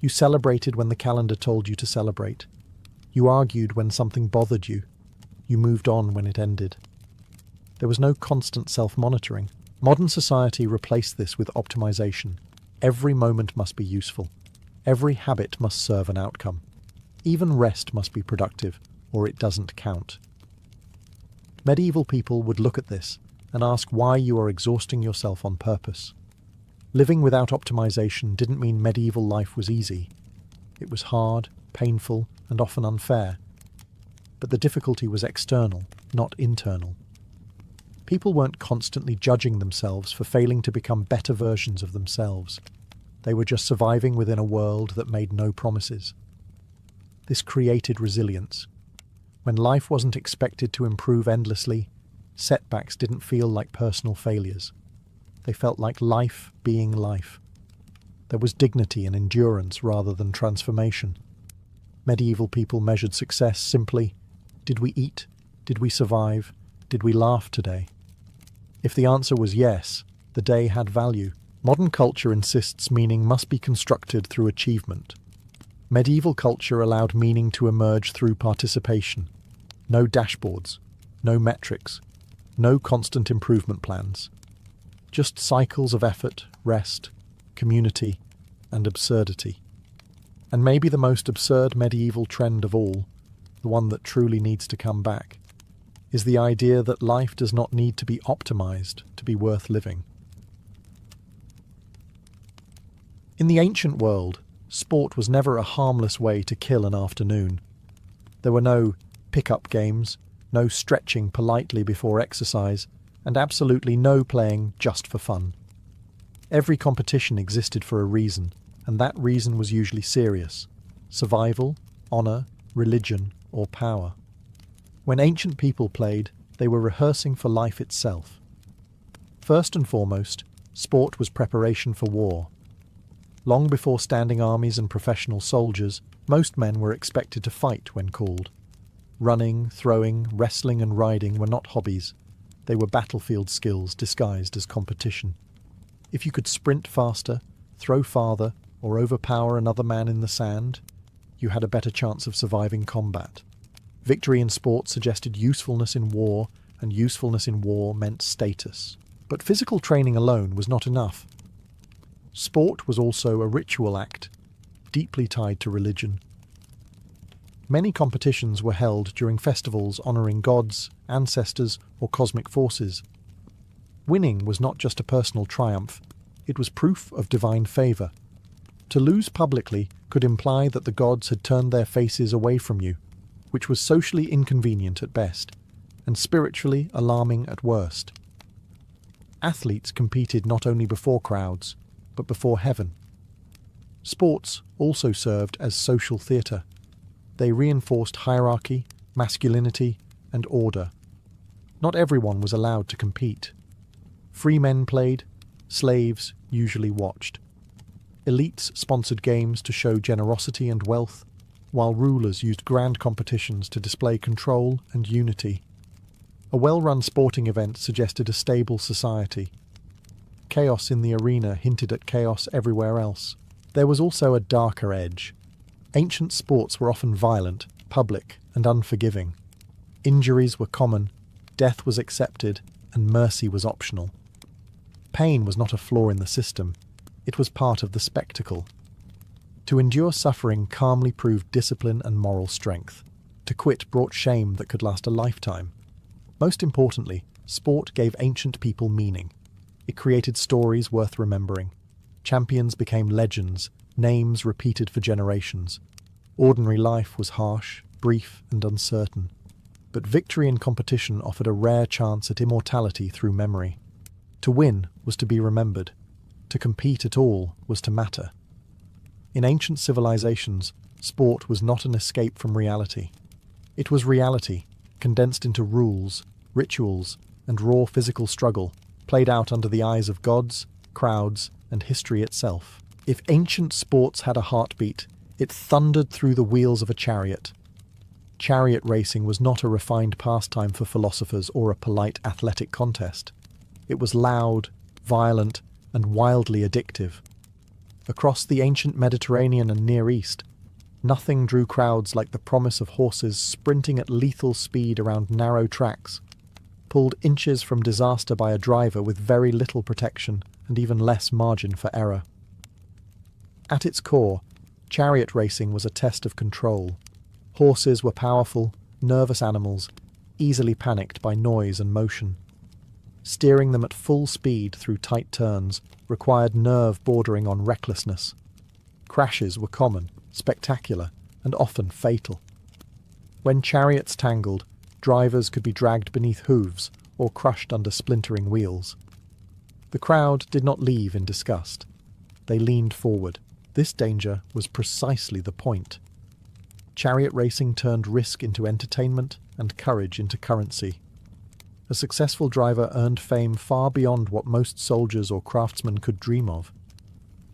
You celebrated when the calendar told you to celebrate. You argued when something bothered you. You moved on when it ended. There was no constant self-monitoring. Modern society replaced this with optimization. Every moment must be useful. Every habit must serve an outcome. Even rest must be productive, or it doesn't count. Medieval people would look at this and ask why you are exhausting yourself on purpose. Living without optimization didn't mean medieval life was easy. It was hard, painful, and often unfair. But the difficulty was external, not internal. People weren't constantly judging themselves for failing to become better versions of themselves. They were just surviving within a world that made no promises. This created resilience. When life wasn't expected to improve endlessly, setbacks didn't feel like personal failures. They felt like life being life. There was dignity and endurance rather than transformation. Medieval people measured success simply: did we eat? Did we survive? Did we laugh today? If the answer was yes, the day had value. Modern culture insists meaning must be constructed through achievement. Medieval culture allowed meaning to emerge through participation. No dashboards, no metrics, no constant improvement plans. Just cycles of effort, rest, community, and absurdity. And maybe the most absurd medieval trend of all, the one that truly needs to come back, is the idea that life does not need to be optimized to be worth living. In the ancient world, sport was never a harmless way to kill an afternoon. There were no pick-up games, no stretching politely before exercise, and absolutely no playing just for fun. Every competition existed for a reason, and that reason was usually serious: survival, honor, religion, or power. When ancient people played, they were rehearsing for life itself. First and foremost, sport was preparation for war. Long before standing armies and professional soldiers, most men were expected to fight when called. Running, throwing, wrestling and riding were not hobbies. They were battlefield skills disguised as competition. If you could sprint faster, throw farther, or overpower another man in the sand, you had a better chance of surviving combat. Victory in sport suggested usefulness in war, and usefulness in war meant status. But physical training alone was not enough. Sport was also a ritual act, deeply tied to religion. Many competitions were held during festivals honoring gods, ancestors, or cosmic forces. Winning was not just a personal triumph, it was proof of divine favor. To lose publicly could imply that the gods had turned their faces away from you, which was socially inconvenient at best, and spiritually alarming at worst. Athletes competed not only before crowds, but before heaven. Sports also served as social theatre. They reinforced hierarchy, masculinity, and order. Not everyone was allowed to compete. Free men played, slaves usually watched. Elites sponsored games to show generosity and wealth, while rulers used grand competitions to display control and unity. A well-run sporting event suggested a stable society. Chaos in the arena hinted at chaos everywhere else. There was also a darker edge. Ancient sports were often violent, public, and unforgiving. Injuries were common, death was accepted, and mercy was optional. Pain was not a flaw in the system, it was part of the spectacle. To endure suffering calmly proved discipline and moral strength. To quit brought shame that could last a lifetime. Most importantly, sport gave ancient people meaning. It created stories worth remembering. Champions became legends, names repeated for generations. Ordinary life was harsh, brief, and uncertain. But victory in competition offered a rare chance at immortality through memory. To win was to be remembered. To compete at all was to matter. In ancient civilizations, sport was not an escape from reality. It was reality, condensed into rules, rituals, and raw physical struggle, played out under the eyes of gods, crowds, and history itself. If ancient sports had a heartbeat, it thundered through the wheels of a chariot. Chariot racing was not a refined pastime for philosophers or a polite athletic contest. It was loud, violent, and wildly addictive. Across the ancient Mediterranean and Near East, nothing drew crowds like the promise of horses sprinting at lethal speed around narrow tracks, pulled inches from disaster by a driver with very little protection and even less margin for error. At its core, chariot racing was a test of control. Horses were powerful, nervous animals, easily panicked by noise and motion. Steering them at full speed through tight turns required nerve bordering on recklessness. Crashes were common, spectacular, and often fatal. When chariots tangled, drivers could be dragged beneath hooves or crushed under splintering wheels. The crowd did not leave in disgust. They leaned forward. This danger was precisely the point. Chariot racing turned risk into entertainment and courage into currency. A successful driver earned fame far beyond what most soldiers or craftsmen could dream of.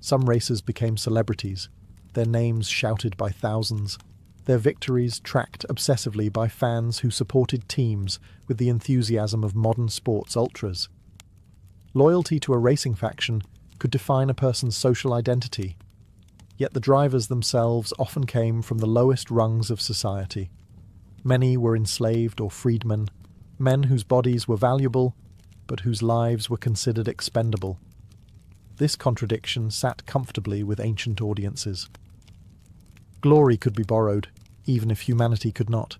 Some racers became celebrities, their names shouted by thousands, their victories tracked obsessively by fans who supported teams with the enthusiasm of modern sports ultras. Loyalty to a racing faction could define a person's social identity, yet the drivers themselves often came from the lowest rungs of society. Many were enslaved or freedmen, men whose bodies were valuable, but whose lives were considered expendable. This contradiction sat comfortably with ancient audiences. Glory could be borrowed, even if humanity could not.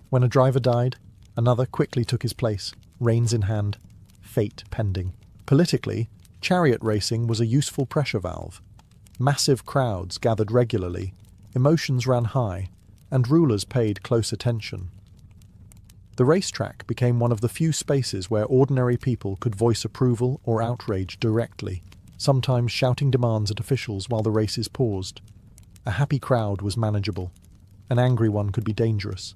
When a driver died, another quickly took his place, reins in hand, fate pending. Politically, chariot racing was a useful pressure valve. Massive crowds gathered regularly, emotions ran high, and rulers paid close attention. The racetrack became one of the few spaces where ordinary people could voice approval or outrage directly, sometimes shouting demands at officials while the races paused. A happy crowd was manageable. An angry one could be dangerous.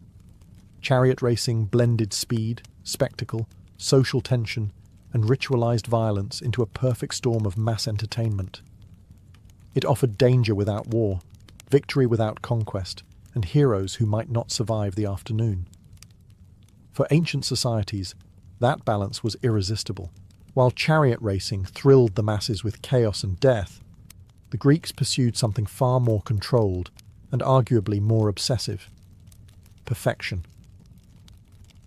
Chariot racing blended speed, spectacle, social tension, and ritualized violence into a perfect storm of mass entertainment. It offered danger without war, victory without conquest, and heroes who might not survive the afternoon. For ancient societies, that balance was irresistible. While chariot racing thrilled the masses with chaos and death, the Greeks pursued something far more controlled and arguably more obsessive: perfection.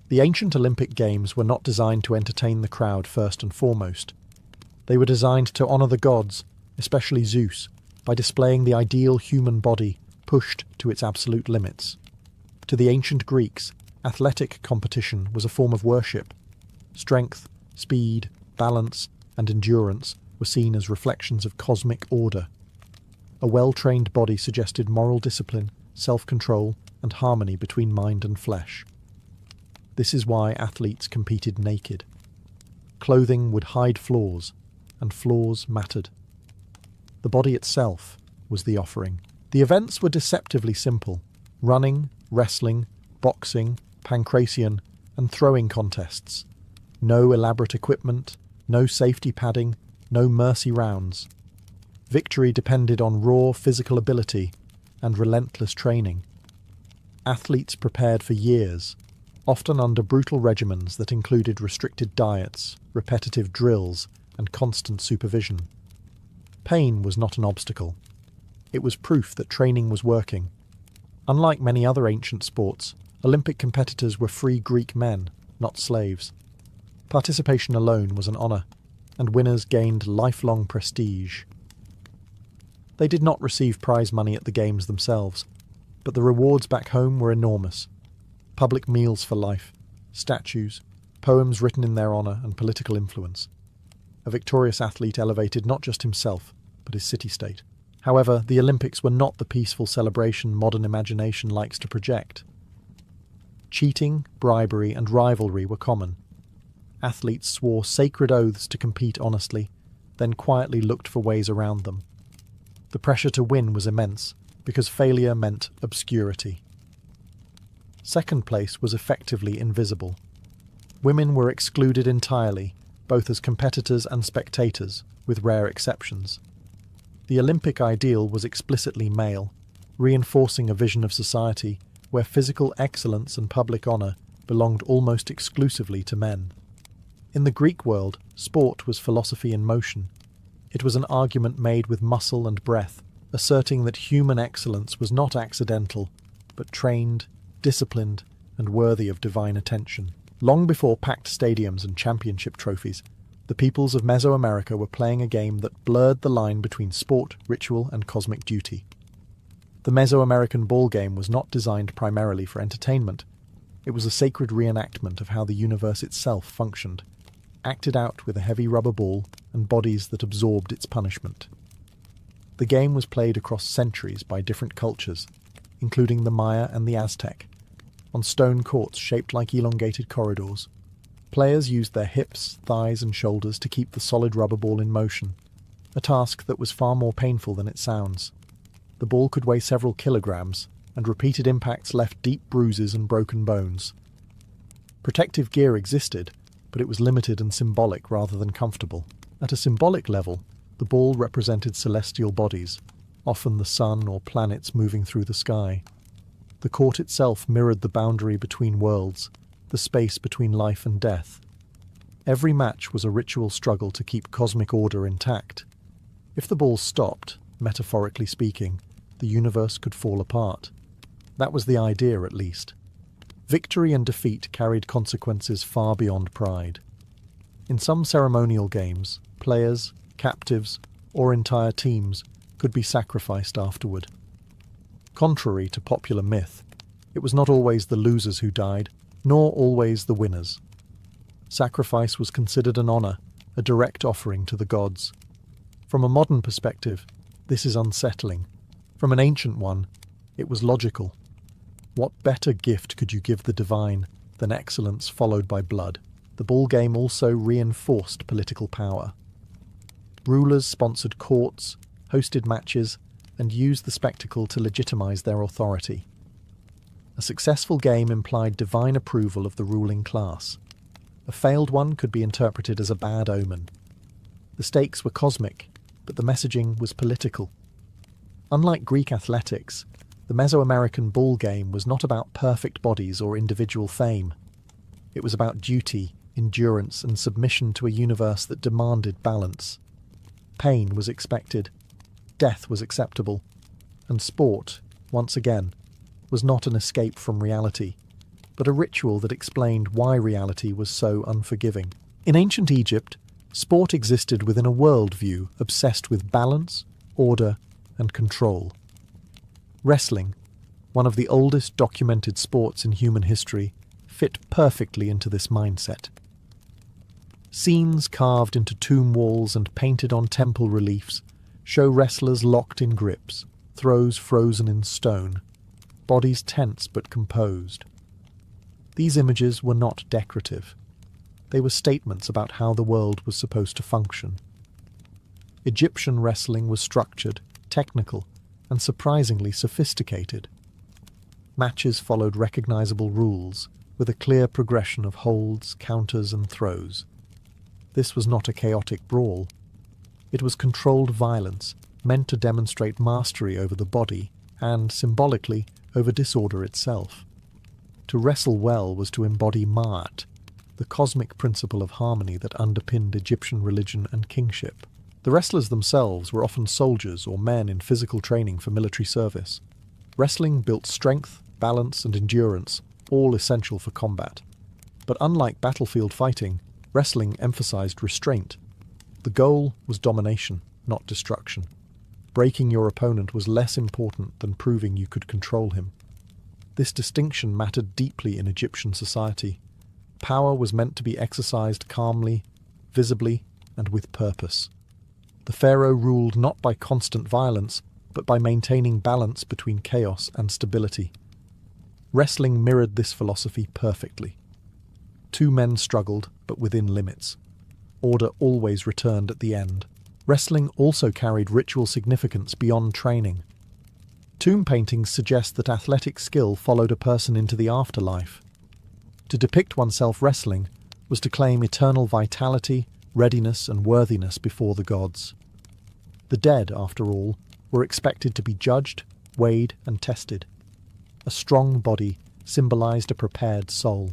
The ancient Olympic Games were not designed to entertain the crowd first and foremost. They were designed to honor the gods, especially Zeus, by displaying the ideal human body pushed to its absolute limits. To the ancient Greeks, athletic competition was a form of worship. Strength, speed, balance, and endurance were seen as reflections of cosmic order. A well-trained body suggested moral discipline, self-control, and harmony between mind and flesh. This is why athletes competed naked. Clothing would hide flaws, and flaws mattered. The body itself was the offering. The events were deceptively simple: running, wrestling, boxing, pancration, and throwing contests. No elaborate equipment, no safety padding, no mercy rounds. Victory depended on raw physical ability and relentless training. Athletes prepared for years, often under brutal regimens that included restricted diets, repetitive drills, and constant supervision. Pain was not an obstacle. It was proof that training was working. Unlike many other ancient sports, Olympic competitors were free Greek men, not slaves. Participation alone was an honour, and winners gained lifelong prestige. They did not receive prize money at the games themselves, but the rewards back home were enormous. Public meals for life, statues, poems written in their honour, and political influence. A victorious athlete elevated not just himself, but his city-state. However, the Olympics were not the peaceful celebration modern imagination likes to project. Cheating, bribery, and rivalry were common. Athletes swore sacred oaths to compete honestly, then quietly looked for ways around them. The pressure to win was immense, because failure meant obscurity. Second place was effectively invisible. Women were excluded entirely, both as competitors and spectators, with rare exceptions. The Olympic ideal was explicitly male, reinforcing a vision of society where physical excellence and public honour belonged almost exclusively to men. In the Greek world, sport was philosophy in motion. It was an argument made with muscle and breath, asserting that human excellence was not accidental, but trained, disciplined, and worthy of divine attention. Long before packed stadiums and championship trophies, the peoples of Mesoamerica were playing a game that blurred the line between sport, ritual, and cosmic duty. The Mesoamerican ball game was not designed primarily for entertainment. It was a sacred reenactment of how the universe itself functioned, acted out with a heavy rubber ball and bodies that absorbed its punishment. The game was played across centuries by different cultures, including the Maya and the Aztec, on stone courts shaped like elongated corridors. Players used their hips, thighs, and shoulders to keep the solid rubber ball in motion, a task that was far more painful than it sounds. The ball could weigh several kilograms, and repeated impacts left deep bruises and broken bones. Protective gear existed, but it was limited and symbolic rather than comfortable. At a symbolic level, the ball represented celestial bodies, often the sun or planets moving through the sky. The court itself mirrored the boundary between worlds, the space between life and death. Every match was a ritual struggle to keep cosmic order intact. If the ball stopped, metaphorically speaking, the universe could fall apart. That was the idea, at least. Victory and defeat carried consequences far beyond pride. In some ceremonial games, players, captives, or entire teams could be sacrificed afterward. Contrary to popular myth, it was not always the losers who died, nor always the winners. Sacrifice was considered an honour, a direct offering to the gods. From a modern perspective, this is unsettling. From an ancient one, it was logical. What better gift could you give the divine than excellence followed by blood? The ball game also reinforced political power. Rulers sponsored courts, hosted matches, and used the spectacle to legitimize their authority. A successful game implied divine approval of the ruling class. A failed one could be interpreted as a bad omen. The stakes were cosmic, but the messaging was political. Unlike Greek athletics, the Mesoamerican ball game was not about perfect bodies or individual fame. It was about duty, endurance, and submission to a universe that demanded balance. Pain was expected, death was acceptable, and sport, once again, was not an escape from reality, but a ritual that explained why reality was so unforgiving. In ancient Egypt, sport existed within a worldview obsessed with balance, order, and control. Wrestling, one of the oldest documented sports in human history, fit perfectly into this mindset. Scenes carved into tomb walls and painted on temple reliefs show wrestlers locked in grips, throws frozen in stone, bodies tense but composed. These images were not decorative. They were statements about how the world was supposed to function. Egyptian wrestling was structured, technical, and surprisingly sophisticated. Matches followed recognizable rules, with a clear progression of holds, counters, and throws. This was not a chaotic brawl. It was controlled violence, meant to demonstrate mastery over the body and, symbolically, over disorder itself. To wrestle well was to embody Ma'at, the cosmic principle of harmony that underpinned Egyptian religion and kingship. The wrestlers themselves were often soldiers or men in physical training for military service. Wrestling built strength, balance, and endurance, all essential for combat. But unlike battlefield fighting, wrestling emphasized restraint. The goal was domination, not destruction. Breaking your opponent was less important than proving you could control him. This distinction mattered deeply in Egyptian society. Power was meant to be exercised calmly, visibly, and with purpose. The pharaoh ruled not by constant violence, but by maintaining balance between chaos and stability. Wrestling mirrored this philosophy perfectly. Two men struggled, but within limits. Order always returned at the end. Wrestling also carried ritual significance beyond training. Tomb paintings suggest that athletic skill followed a person into the afterlife. To depict oneself wrestling was to claim eternal vitality, readiness, and worthiness before the gods. The dead, after all, were expected to be judged, weighed, and tested. A strong body symbolized a prepared soul.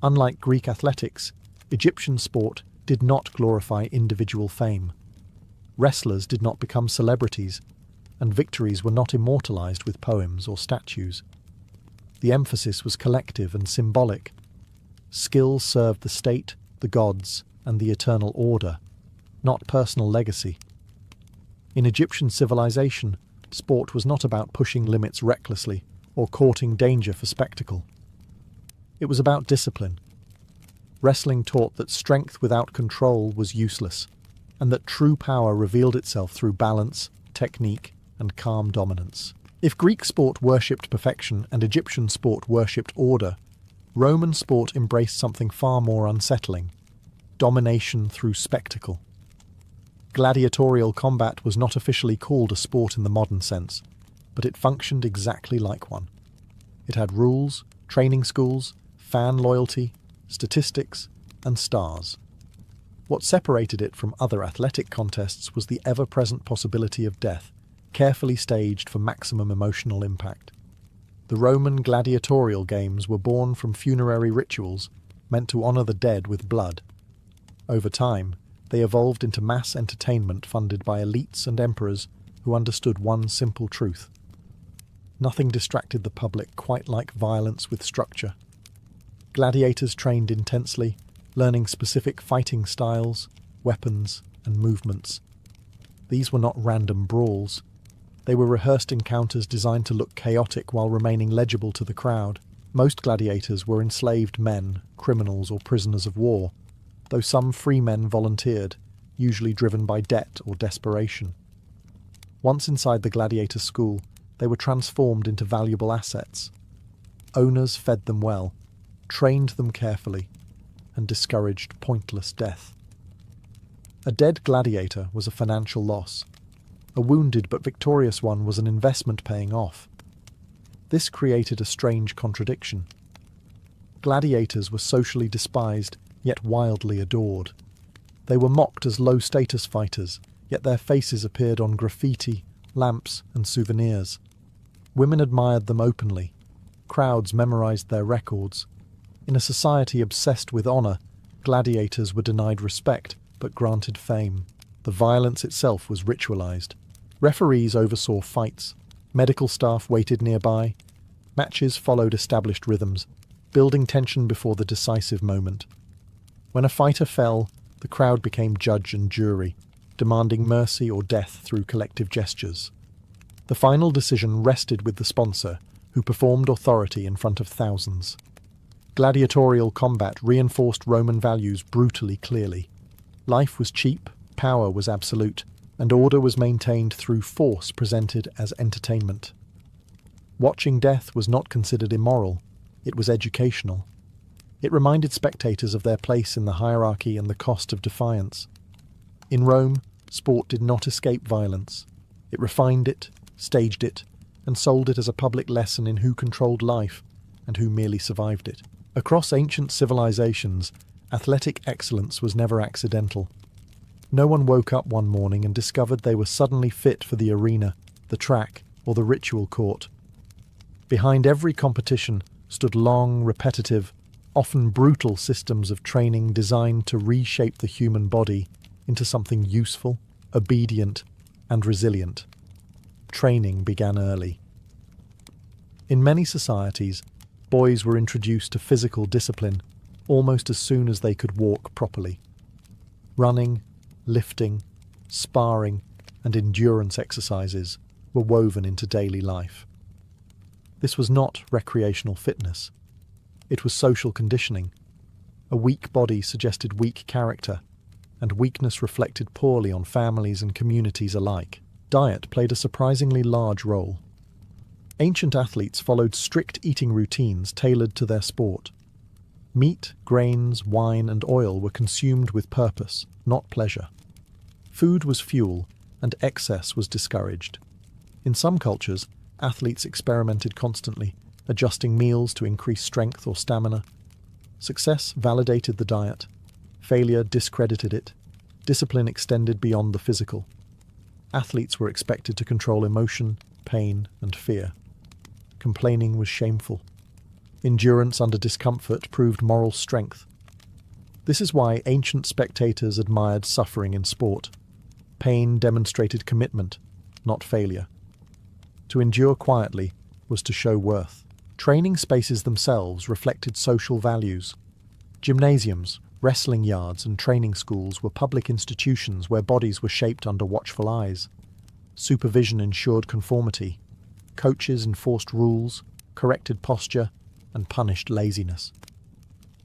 Unlike Greek athletics, Egyptian sport did not glorify individual fame. Wrestlers did not become celebrities, and victories were not immortalized with poems or statues. The emphasis was collective and symbolic. Skill served the state, the gods, and the eternal order, not personal legacy. In Egyptian civilization, sport was not about pushing limits recklessly or courting danger for spectacle. It was about discipline. Wrestling taught that strength without control was useless, and that true power revealed itself through balance, technique, and calm dominance. If Greek sport worshipped perfection and Egyptian sport worshipped order, Roman sport embraced something far more unsettling: domination through spectacle. Gladiatorial combat was not officially called a sport in the modern sense, but it functioned exactly like one. It had rules, training schools, fan loyalty, statistics, and stars. What separated it from other athletic contests was the ever-present possibility of death, carefully staged for maximum emotional impact. The Roman gladiatorial games were born from funerary rituals meant to honor the dead with blood. Over time, they evolved into mass entertainment funded by elites and emperors who understood one simple truth: nothing distracted the public quite like violence with structure. Gladiators trained intensely, learning specific fighting styles, weapons, and movements. These were not random brawls. They were rehearsed encounters designed to look chaotic while remaining legible to the crowd. Most gladiators were enslaved men, criminals, or prisoners of war, though some free men volunteered, usually driven by debt or desperation. Once inside the gladiator school, they were transformed into valuable assets. Owners fed them well, trained them carefully, and discouraged pointless death. A dead gladiator was a financial loss. A wounded but victorious one was an investment paying off. This created a strange contradiction. Gladiators were socially despised, yet wildly adored. They were mocked as low-status fighters, yet their faces appeared on graffiti, lamps, and souvenirs. Women admired them openly. Crowds memorized their records. In a society obsessed with honor, gladiators were denied respect, but granted fame. The violence itself was ritualized. Referees oversaw fights. Medical staff waited nearby. Matches followed established rhythms, building tension before the decisive moment. When a fighter fell, the crowd became judge and jury, demanding mercy or death through collective gestures. The final decision rested with the sponsor, who performed authority in front of thousands. Gladiatorial combat reinforced Roman values brutally clearly. Life was cheap, power was absolute, and order was maintained through force presented as entertainment. Watching death was not considered immoral, it was educational. It reminded spectators of their place in the hierarchy and the cost of defiance. In Rome, sport did not escape violence. It refined it, staged it, and sold it as a public lesson in who controlled life and who merely survived it. Across ancient civilizations, athletic excellence was never accidental. No one woke up one morning and discovered they were suddenly fit for the arena, the track, or the ritual court. Behind every competition stood long, repetitive, often brutal systems of training designed to reshape the human body into something useful, obedient, and resilient. Training began early. In many societies, boys were introduced to physical discipline almost as soon as they could walk properly. Running, lifting, sparring, and endurance exercises were woven into daily life. This was not recreational fitness. It was social conditioning. A weak body suggested weak character, and weakness reflected poorly on families and communities alike. Diet played a surprisingly large role. Ancient athletes followed strict eating routines tailored to their sport. Meat, grains, wine, and oil were consumed with purpose, not pleasure. Food was fuel, and excess was discouraged. In some cultures, athletes experimented constantly, adjusting meals to increase strength or stamina. Success validated the diet. Failure discredited it. Discipline extended beyond the physical. Athletes were expected to control emotion, pain, and fear. Complaining was shameful. Endurance under discomfort proved moral strength. This is why ancient spectators admired suffering in sport. Pain demonstrated commitment, not failure. To endure quietly was to show worth. Training spaces themselves reflected social values. Gymnasiums, wrestling yards, and training schools were public institutions where bodies were shaped under watchful eyes. Supervision ensured conformity. Coaches enforced rules, corrected posture, and punished laziness.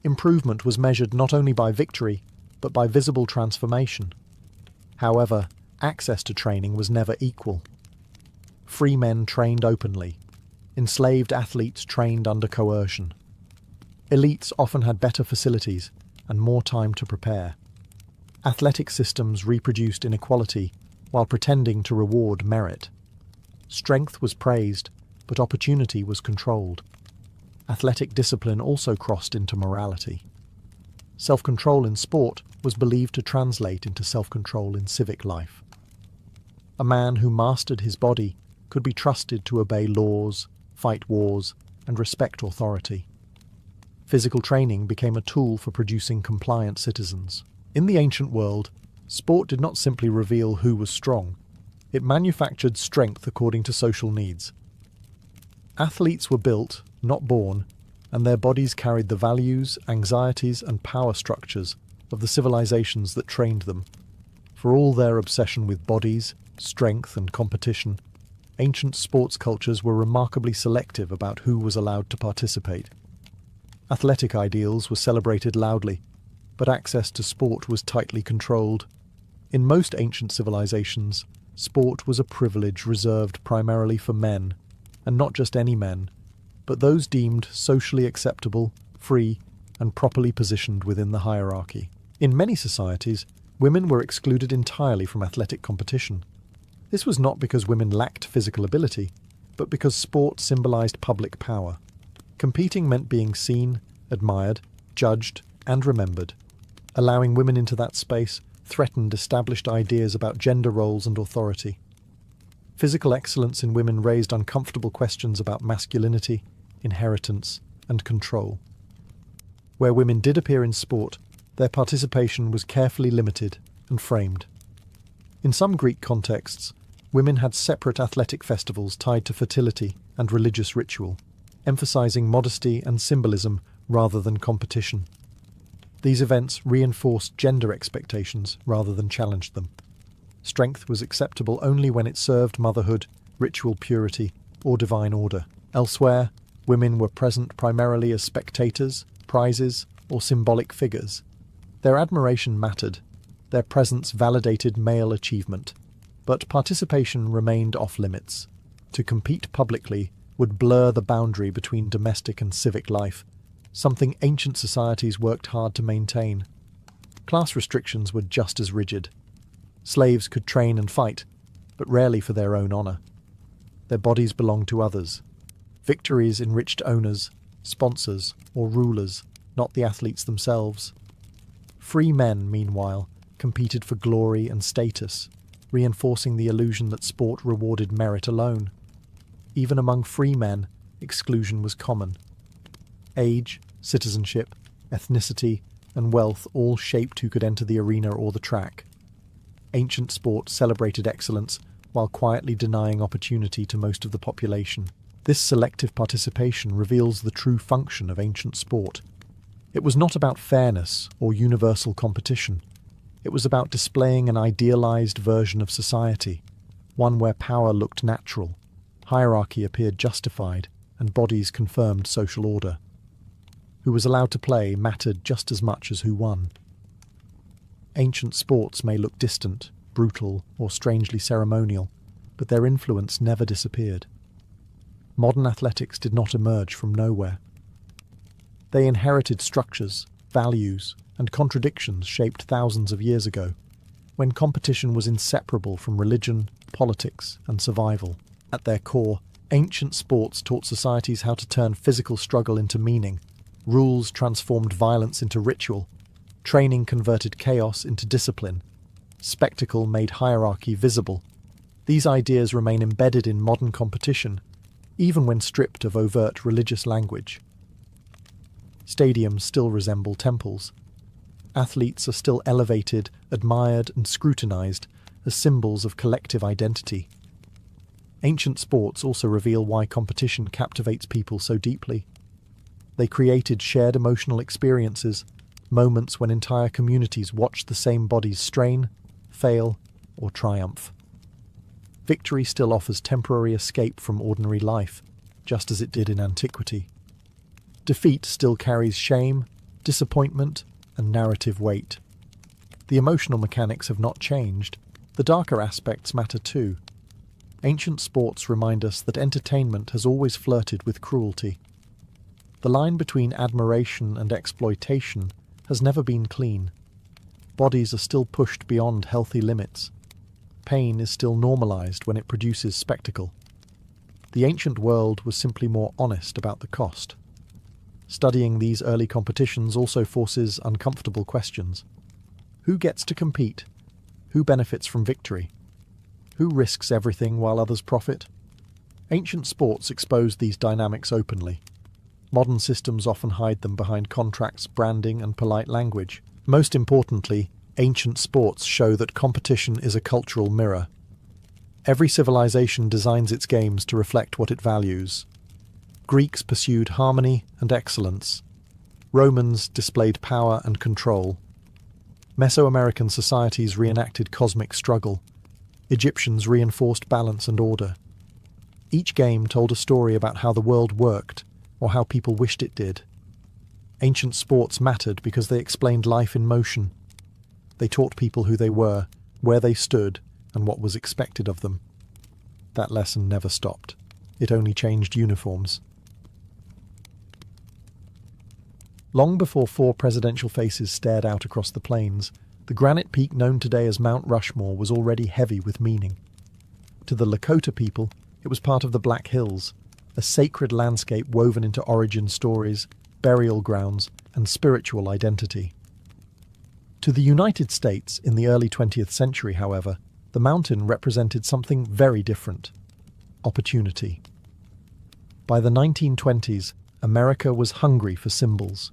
Improvement was measured not only by victory, but by visible transformation. However, access to training was never equal. Free men trained openly. Enslaved athletes trained under coercion. Elites often had better facilities and more time to prepare. Athletic systems reproduced inequality while pretending to reward merit. Strength was praised, but opportunity was controlled. Athletic discipline also crossed into morality. Self-control in sport was believed to translate into self-control in civic life. A man who mastered his body could be trusted to obey laws, fight wars, and respect authority. Physical training became a tool for producing compliant citizens. In the ancient world, sport did not simply reveal who was strong. It manufactured strength according to social needs. Athletes were built, not born, and their bodies carried the values, anxieties, and power structures of the civilizations that trained them. For all their obsession with bodies, strength, and competition, ancient sports cultures were remarkably selective about who was allowed to participate. Athletic ideals were celebrated loudly, but access to sport was tightly controlled. In most ancient civilizations, sport was a privilege reserved primarily for men, and not just any men, but those deemed socially acceptable, free, and properly positioned within the hierarchy. In many societies, women were excluded entirely from athletic competition. This was not because women lacked physical ability, but because sport symbolized public power. Competing meant being seen, admired, judged, and remembered. Allowing women into that space threatened established ideas about gender roles and authority. Physical excellence in women raised uncomfortable questions about masculinity, inheritance, and control. Where women did appear in sport, their participation was carefully limited and framed. In some Greek contexts, women had separate athletic festivals tied to fertility and religious ritual, emphasizing modesty and symbolism rather than competition. These events reinforced gender expectations rather than challenged them. Strength was acceptable only when it served motherhood, ritual purity, or divine order. Elsewhere, women were present primarily as spectators, prizes, or symbolic figures. Their admiration mattered. Their presence validated male achievement. But participation remained off-limits. To compete publicly would blur the boundary between domestic and civic life, something ancient societies worked hard to maintain. Class restrictions were just as rigid. Slaves could train and fight, but rarely for their own honor. Their bodies belonged to others. Victories enriched owners, sponsors, or rulers, not the athletes themselves. Free men, meanwhile, competed for glory and status, reinforcing the illusion that sport rewarded merit alone. Even among free men, exclusion was common. Age, citizenship, ethnicity, and wealth all shaped who could enter the arena or the track. Ancient sport celebrated excellence while quietly denying opportunity to most of the population. This selective participation reveals the true function of ancient sport. It was not about fairness or universal competition. It was about displaying an idealized version of society, one where power looked natural, hierarchy appeared justified, and bodies confirmed social order. Who was allowed to play mattered just as much as who won. Ancient sports may look distant, brutal, or strangely ceremonial, but their influence never disappeared. Modern athletics did not emerge from nowhere. They inherited structures, values, and contradictions shaped thousands of years ago, when competition was inseparable from religion, politics, and survival. At their core, ancient sports taught societies how to turn physical struggle into meaning. Rules transformed violence into ritual. Training converted chaos into discipline. Spectacle made hierarchy visible. These ideas remain embedded in modern competition, even when stripped of overt religious language. Stadiums still resemble temples. Athletes are still elevated, admired, and scrutinized as symbols of collective identity. Ancient sports also reveal why competition captivates people so deeply. They created shared emotional experiences, moments when entire communities watched the same bodies strain, fail, or triumph. Victory still offers temporary escape from ordinary life, just as it did in Antiquity. Defeat still carries shame, disappointment, and narrative weight. The emotional mechanics have not changed. The darker aspects matter too. Ancient sports remind us that entertainment has always flirted with cruelty. The line between admiration and exploitation has never been clean. Bodies are still pushed beyond healthy limits. Pain is still normalized when it produces spectacle. The ancient world was simply more honest about the cost. Studying these early competitions also forces uncomfortable questions. Who gets to compete? Who benefits from victory? Who risks everything while others profit? Ancient sports exposed these dynamics openly. Modern systems often hide them behind contracts, branding, and polite language. Most importantly, ancient sports show that competition is a cultural mirror. Every civilization designs its games to reflect what it values. Greeks pursued harmony and excellence. Romans displayed power and control. Mesoamerican societies reenacted cosmic struggle. Egyptians reinforced balance and order. Each game told a story about how the world worked, or how people wished it did. Ancient sports mattered because they explained life in motion. They taught people who they were, where they stood, and what was expected of them. That lesson never stopped. It only changed uniforms. Long before four presidential faces stared out across the plains, the granite peak known today as Mount Rushmore was already heavy with meaning. To the Lakota people, it was part of the Black Hills, a sacred landscape woven into origin stories, burial grounds, and spiritual identity. To the United States in the early 20th century, however, the mountain represented something very different: opportunity. By the 1920s, America was hungry for symbols.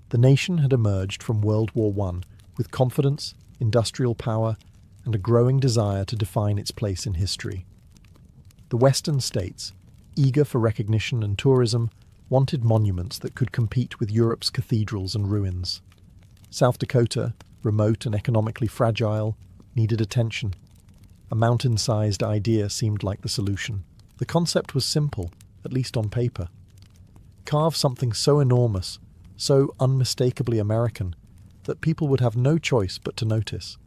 The nation had emerged from World War I with confidence, industrial power, and a growing desire to define its place in history. The Western states, eager for recognition and tourism, wanted monuments that could compete with Europe's cathedrals and ruins. South Dakota, remote and economically fragile, needed attention. A mountain-sized idea seemed like the solution. The concept was simple, at least on paper. Carve something so enormous, so unmistakably American, that people would have no choice but to notice.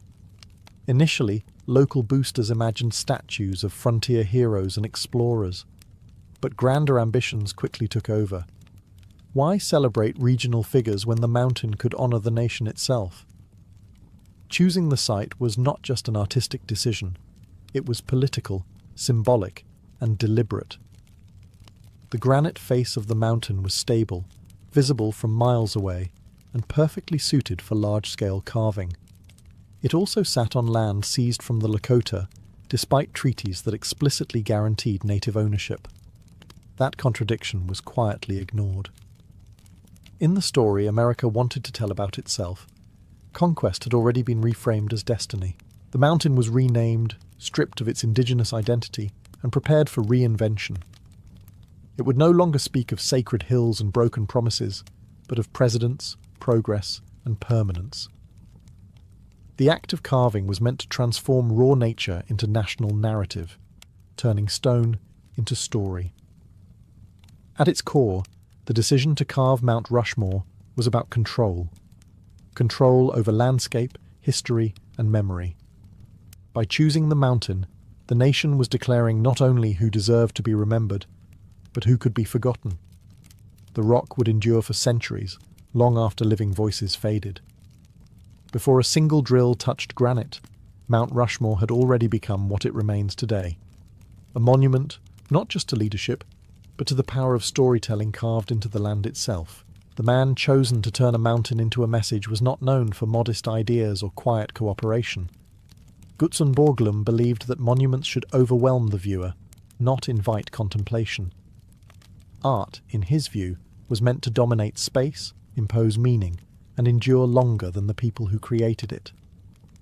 Initially, local boosters imagined statues of frontier heroes and explorers, but grander ambitions quickly took over. Why celebrate regional figures when the mountain could honor the nation itself? Choosing the site was not just an artistic decision. It was political, symbolic, and deliberate. The granite face of the mountain was stable, visible from miles away, and perfectly suited for large-scale carving. It also sat on land seized from the Lakota, despite treaties that explicitly guaranteed native ownership. That contradiction was quietly ignored. In the story America wanted to tell about itself, conquest had already been reframed as destiny. The mountain was renamed, stripped of its indigenous identity, and prepared for reinvention. It would no longer speak of sacred hills and broken promises, but of presidents, progress, and permanence. The act of carving was meant to transform raw nature into national narrative, turning stone into story. At its core, the decision to carve Mount Rushmore was about control. Control over landscape, history, and memory. By choosing the mountain, the nation was declaring not only who deserved to be remembered, but who could be forgotten. The rock would endure for centuries, long after living voices faded. Before a single drill touched granite, Mount Rushmore had already become what it remains today. A monument, not just to leadership, but to the power of storytelling carved into the land itself. The man chosen to turn a mountain into a message was not known for modest ideas or quiet cooperation. Gutzon Borglum believed that monuments should overwhelm the viewer, not invite contemplation. Art, in his view, was meant to dominate space, impose meaning, and endure longer than the people who created it.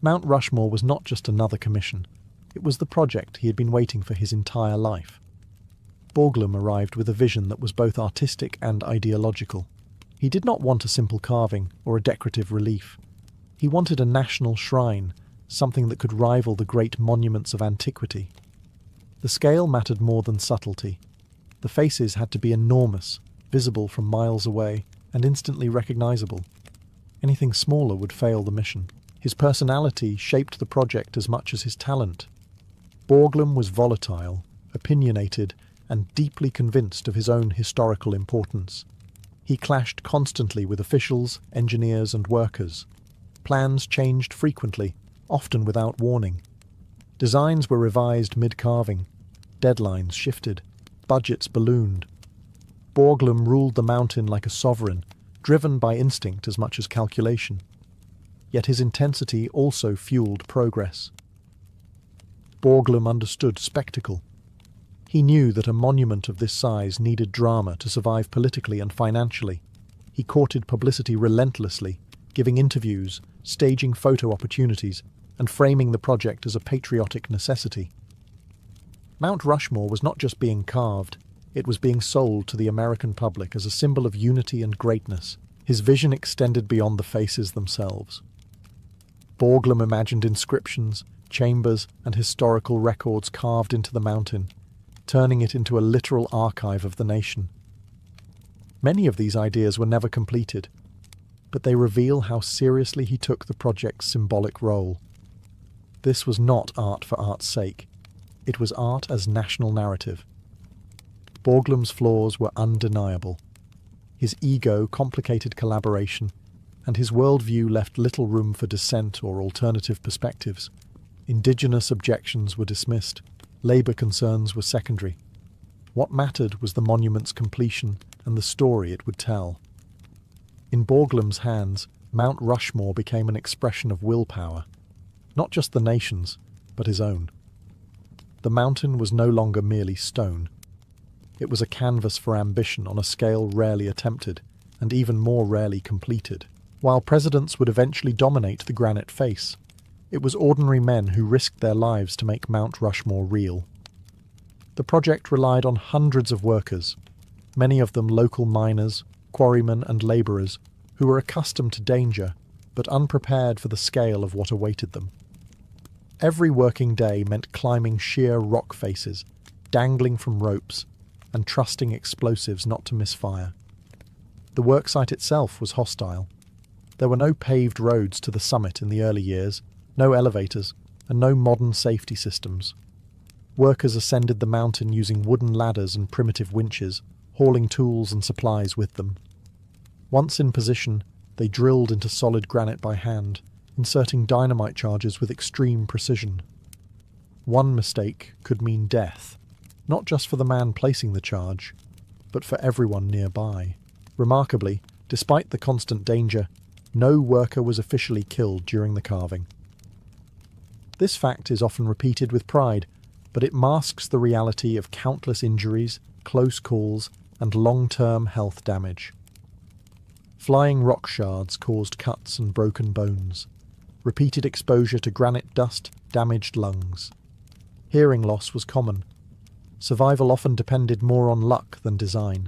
Mount Rushmore was not just another commission. It was the project he had been waiting for his entire life. Borglum arrived with a vision that was both artistic and ideological. He did not want a simple carving or a decorative relief. He wanted a national shrine, something that could rival the great monuments of antiquity. The scale mattered more than subtlety. The faces had to be enormous, visible from miles away, and instantly recognizable. Anything smaller would fail the mission. His personality shaped the project as much as his talent. Borglum was volatile, opinionated, and deeply convinced of his own historical importance. He clashed constantly with officials, engineers, and workers. Plans changed frequently, often without warning. Designs were revised mid-carving. Deadlines shifted. Budgets ballooned. Borglum ruled the mountain like a sovereign, driven by instinct as much as calculation. Yet his intensity also fueled progress. Borglum understood spectacle. He knew that a monument of this size needed drama to survive politically and financially. He courted publicity relentlessly, giving interviews, staging photo opportunities, and framing the project as a patriotic necessity. Mount Rushmore was not just being carved, it was being sold to the American public as a symbol of unity and greatness. His vision extended beyond the faces themselves. Borglum imagined inscriptions, chambers, and historical records carved into the mountain, turning it into a literal archive of the nation. Many of these ideas were never completed, but they reveal how seriously he took the project's symbolic role. This was not art for art's sake. It was art as national narrative. Borglum's flaws were undeniable. His ego complicated collaboration, and his worldview left little room for dissent or alternative perspectives. Indigenous objections were dismissed. Labour concerns were secondary. What mattered was the monument's completion and the story it would tell. In Borglum's hands, Mount Rushmore became an expression of willpower, not just the nation's, but his own. The mountain was no longer merely stone. It was a canvas for ambition on a scale rarely attempted, and even more rarely completed. While presidents would eventually dominate the granite face, it was ordinary men who risked their lives to make Mount Rushmore real. The project relied on hundreds of workers, many of them local miners, quarrymen and labourers, who were accustomed to danger, but unprepared for the scale of what awaited them. Every working day meant climbing sheer rock faces, dangling from ropes, and trusting explosives not to misfire. The worksite itself was hostile. There were no paved roads to the summit in the early years, no elevators, and no modern safety systems. Workers ascended the mountain using wooden ladders and primitive winches, hauling tools and supplies with them. Once in position, they drilled into solid granite by hand, inserting dynamite charges with extreme precision. One mistake could mean death, not just for the man placing the charge, but for everyone nearby. Remarkably, despite the constant danger, no worker was officially killed during the carving. This fact is often repeated with pride, but it masks the reality of countless injuries, close calls, and long-term health damage. Flying rock shards caused cuts and broken bones. Repeated exposure to granite dust damaged lungs. Hearing loss was common. Survival often depended more on luck than design.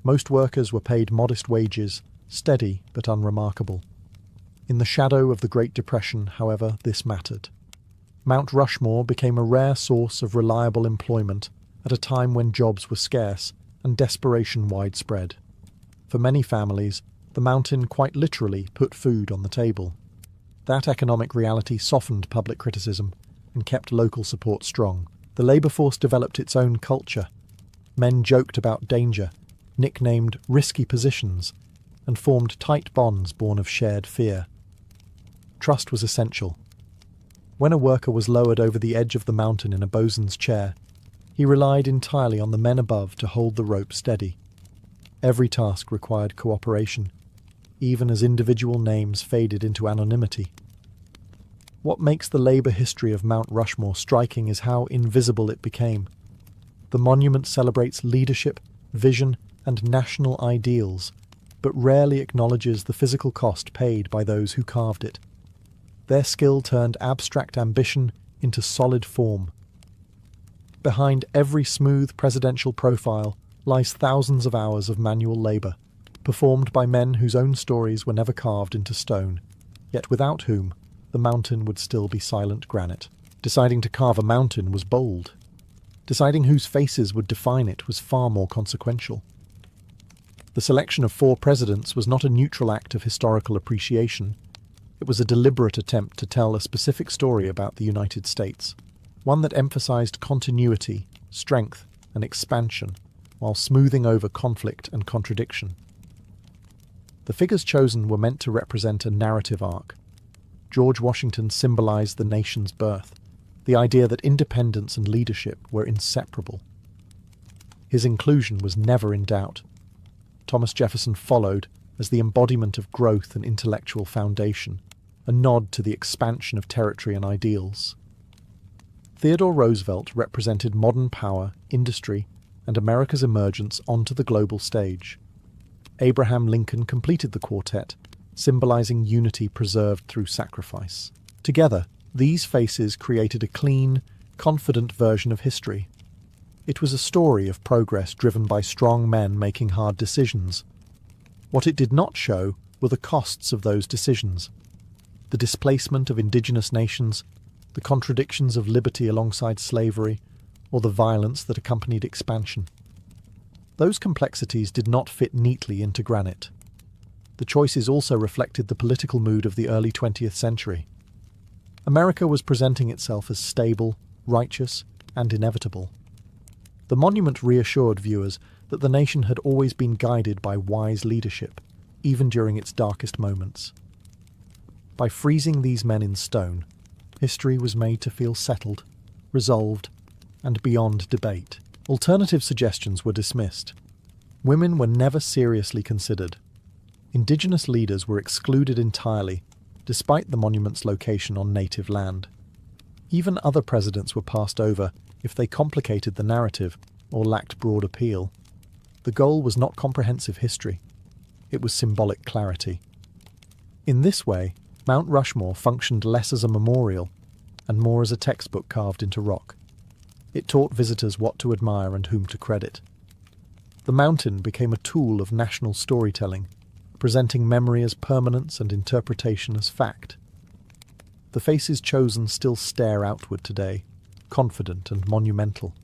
Most workers were paid modest wages, steady but unremarkable. In the shadow of the Great Depression, however, this mattered. Mount Rushmore became a rare source of reliable employment at a time when jobs were scarce and desperation widespread. For many families, the mountain quite literally put food on the table. That economic reality softened public criticism and kept local support strong. The labour force developed its own culture. Men joked about danger, nicknamed risky positions, and formed tight bonds born of shared fear. Trust was essential. When a worker was lowered over the edge of the mountain in a bosun's chair, he relied entirely on the men above to hold the rope steady. Every task required cooperation, even as individual names faded into anonymity. What makes the labour history of Mount Rushmore striking is how invisible it became. The monument celebrates leadership, vision, and national ideals, but rarely acknowledges the physical cost paid by those who carved it. Their skill turned abstract ambition into solid form. Behind every smooth presidential profile lies thousands of hours of manual labour, performed by men whose own stories were never carved into stone, yet without whom the mountain would still be silent granite. Deciding to carve a mountain was bold. Deciding whose faces would define it was far more consequential. The selection of 4 presidents was not a neutral act of historical appreciation. It was a deliberate attempt to tell a specific story about the United States, one that emphasized continuity, strength, and expansion, while smoothing over conflict and contradiction. The figures chosen were meant to represent a narrative arc. George Washington symbolized the nation's birth, the idea that independence and leadership were inseparable. His inclusion was never in doubt. Thomas Jefferson followed as the embodiment of growth and intellectual foundation, a nod to the expansion of territory and ideals. Theodore Roosevelt represented modern power, industry, and America's emergence onto the global stage. Abraham Lincoln completed the quartet, symbolizing unity preserved through sacrifice. Together, these faces created a clean, confident version of history. It was a story of progress driven by strong men making hard decisions. What it did not show were the costs of those decisions: the displacement of indigenous nations, the contradictions of liberty alongside slavery, or the violence that accompanied expansion. Those complexities did not fit neatly into granite. The choices also reflected the political mood of the early 20th century. America was presenting itself as stable, righteous, and inevitable. The monument reassured viewers that the nation had always been guided by wise leadership, even during its darkest moments. By freezing these men in stone, history was made to feel settled, resolved, and beyond debate. Alternative suggestions were dismissed. Women were never seriously considered. Indigenous leaders were excluded entirely, despite the monument's location on native land. Even other presidents were passed over if they complicated the narrative or lacked broad appeal. The goal was not comprehensive history. It was symbolic clarity. In this way, Mount Rushmore functioned less as a memorial and more as a textbook carved into rock. It taught visitors what to admire and whom to credit. The mountain became a tool of national storytelling, presenting memory as permanence and interpretation as fact. The faces chosen still stare outward today, confident and monumental.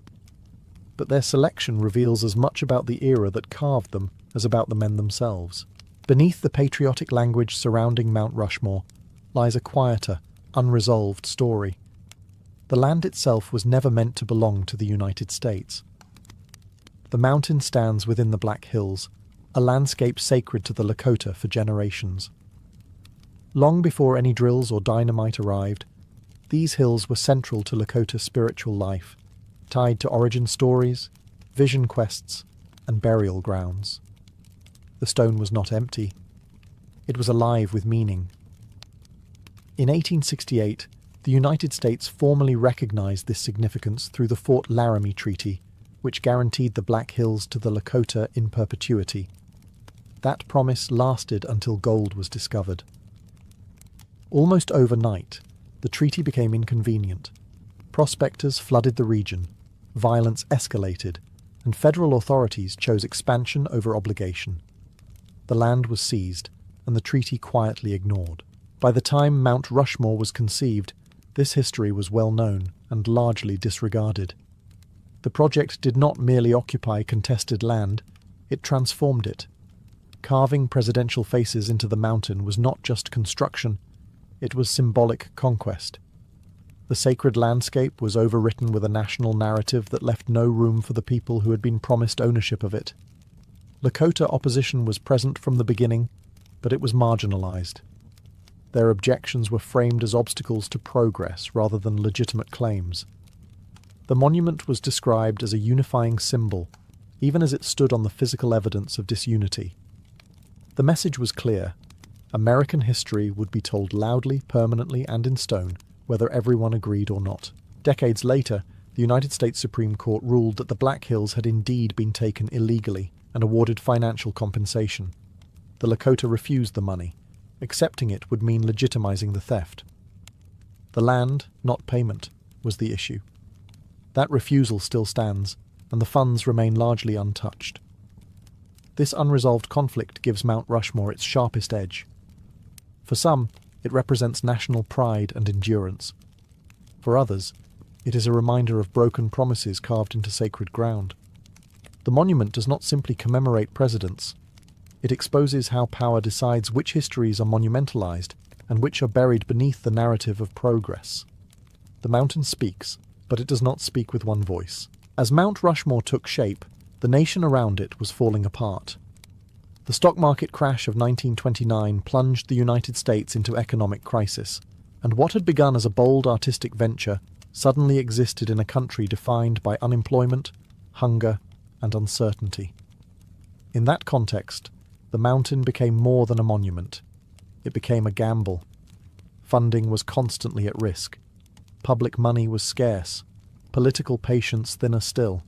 But their selection reveals as much about the era that carved them as about the men themselves. Beneath the patriotic language surrounding Mount Rushmore lies a quieter, unresolved story. The land itself was never meant to belong to the United States. The mountain stands within the Black Hills, a landscape sacred to the Lakota for generations. Long before any drills or dynamite arrived, these hills were central to Lakota spiritual life, tied to origin stories, vision quests, and burial grounds. The stone was not empty. It was alive with meaning. In 1868, the United States formally recognized this significance through the Fort Laramie Treaty, which guaranteed the Black Hills to the Lakota in perpetuity. That promise lasted until gold was discovered. Almost overnight, the treaty became inconvenient. Prospectors flooded the region, violence escalated, and federal authorities chose expansion over obligation. The land was seized, and the treaty quietly ignored. By the time Mount Rushmore was conceived, this history was well known and largely disregarded. The project did not merely occupy contested land, it transformed it. Carving presidential faces into the mountain was not just construction, it was symbolic conquest. The sacred landscape was overwritten with a national narrative that left no room for the people who had been promised ownership of it. Lakota opposition was present from the beginning, but it was marginalized. Their objections were framed as obstacles to progress rather than legitimate claims. The monument was described as a unifying symbol, even as it stood on the physical evidence of disunity. The message was clear. American history would be told loudly, permanently, and in stone, whether everyone agreed or not. Decades later, the United States Supreme Court ruled that the Black Hills had indeed been taken illegally and awarded financial compensation. The Lakota refused the money. Accepting it would mean legitimizing the theft. The land, not payment, was the issue. That refusal still stands, and the funds remain largely untouched. This unresolved conflict gives Mount Rushmore its sharpest edge. For some, it represents national pride and endurance. For others, it is a reminder of broken promises carved into sacred ground. The monument does not simply commemorate presidents. It exposes how power decides which histories are monumentalized and which are buried beneath the narrative of progress. The mountain speaks, but it does not speak with one voice. As Mount Rushmore took shape, the nation around it was falling apart. The stock market crash of 1929 plunged the United States into economic crisis, and what had begun as a bold artistic venture suddenly existed in a country defined by unemployment, hunger, and uncertainty. In that context, the mountain became more than a monument. It became a gamble. Funding was constantly at risk. Public money was scarce. Political patience thinner still.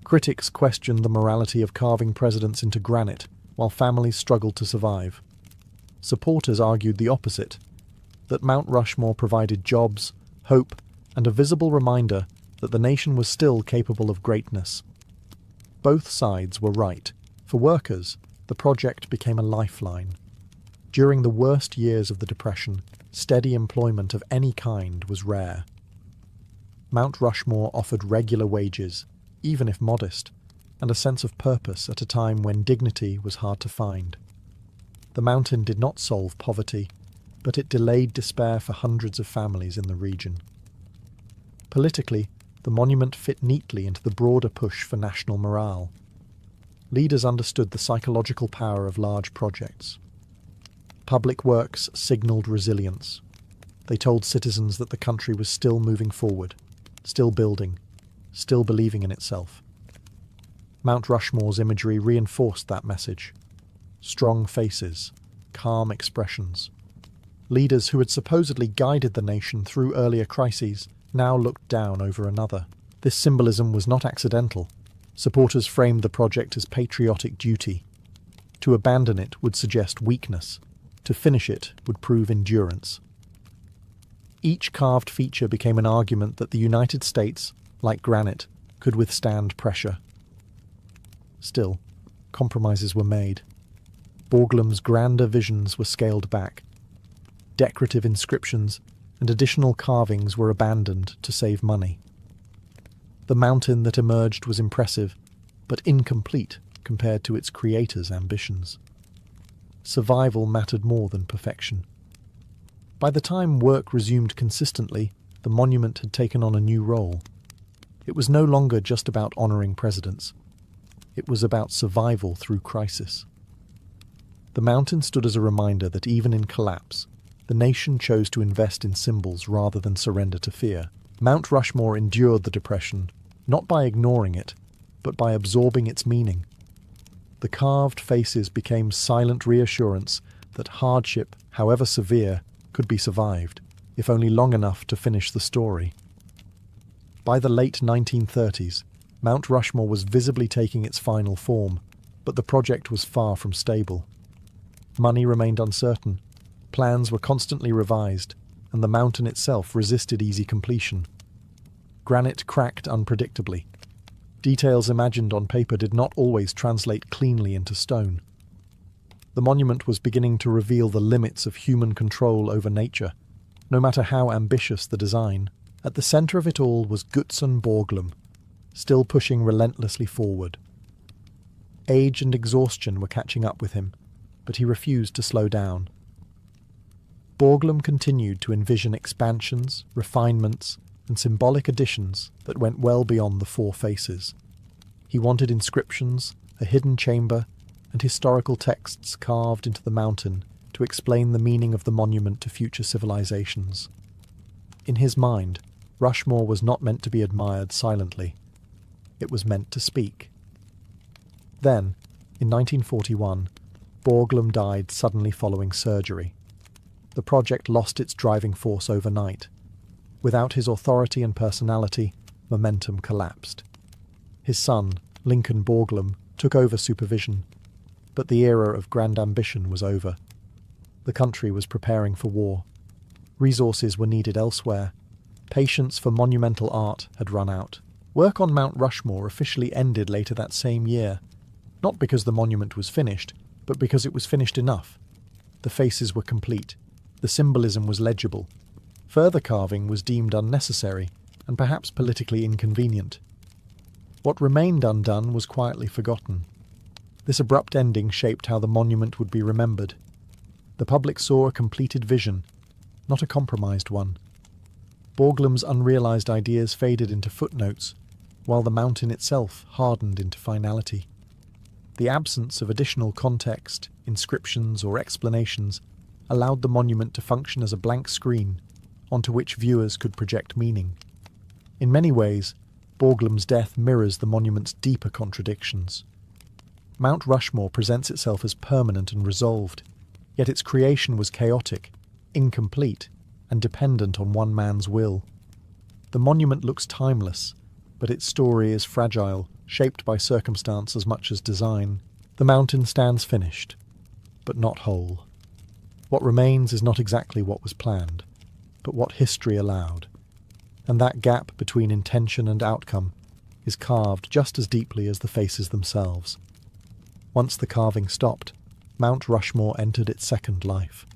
Critics questioned the morality of carving presidents into granite, while families struggled to survive. Supporters argued the opposite, that Mount Rushmore provided jobs, hope, and a visible reminder that the nation was still capable of greatness. Both sides were right. For workers, the project became a lifeline. During the worst years of the Depression, steady employment of any kind was rare. Mount Rushmore offered regular wages, even if modest, and a sense of purpose at a time when dignity was hard to find. The mountain did not solve poverty, but it delayed despair for hundreds of families in the region. Politically, the monument fit neatly into the broader push for national morale. Leaders understood the psychological power of large projects. Public works signaled resilience. They told citizens that the country was still moving forward, still building, still believing in itself. Mount Rushmore's imagery reinforced that message. Strong faces, calm expressions. Leaders who had supposedly guided the nation through earlier crises now looked down over another. This symbolism was not accidental. Supporters framed the project as patriotic duty. To abandon it would suggest weakness. To finish it would prove endurance. Each carved feature became an argument that the United States, like granite, could withstand pressure. Still, compromises were made. Borglum's grander visions were scaled back. Decorative inscriptions and additional carvings were abandoned to save money. The mountain that emerged was impressive, but incomplete compared to its creator's ambitions. Survival mattered more than perfection. By the time work resumed consistently, the monument had taken on a new role. It was no longer just about honoring presidents. It was about survival through crisis. The mountain stood as a reminder that even in collapse, the nation chose to invest in symbols rather than surrender to fear. Mount Rushmore endured the Depression, not by ignoring it, but by absorbing its meaning. The carved faces became silent reassurance that hardship, however severe, could be survived, if only long enough to finish the story. By the late 1930s, Mount Rushmore was visibly taking its final form. But the project was far from stable. Money remained uncertain, plans were constantly revised, and the mountain itself resisted easy completion. Granite cracked unpredictably. Details imagined on paper did not always translate cleanly into stone. The monument was beginning to reveal the limits of human control over nature. No matter how ambitious the design, at the centre of it all was Gutzon Borglum, still pushing relentlessly forward. Age and exhaustion were catching up with him, but he refused to slow down. Borglum continued to envision expansions, refinements, and symbolic additions that went well beyond the four faces. He wanted inscriptions, a hidden chamber, and historical texts carved into the mountain to explain the meaning of the monument to future civilizations. In his mind, Rushmore was not meant to be admired silently. It was meant to speak. Then, in 1941, Borglum died suddenly following surgery. The project lost its driving force overnight. Without his authority and personality, momentum collapsed. His son, Lincoln Borglum, took over supervision, but the era of grand ambition was over. The country was preparing for war. Resources were needed elsewhere. Patience for monumental art had run out. Work on Mount Rushmore officially ended later that same year, not because the monument was finished, but because it was finished enough. The faces were complete. The symbolism was legible. Further carving was deemed unnecessary and perhaps politically inconvenient. What remained undone was quietly forgotten. This abrupt ending shaped how the monument would be remembered. The public saw a completed vision, not a compromised one. Borglum's unrealized ideas faded into footnotes, while the mountain itself hardened into finality. The absence of additional context, inscriptions, or explanations allowed the monument to function as a blank screen onto which viewers could project meaning. In many ways, Borglum's death mirrors the monument's deeper contradictions. Mount Rushmore presents itself as permanent and resolved, yet its creation was chaotic, incomplete, and dependent on one man's will. The monument looks timeless, but its story is fragile, shaped by circumstance as much as design. The mountain stands finished, but not whole. What remains is not exactly what was planned, but what history allowed. And that gap between intention and outcome is carved just as deeply as the faces themselves. Once the carving stopped, Mount Rushmore entered its second life.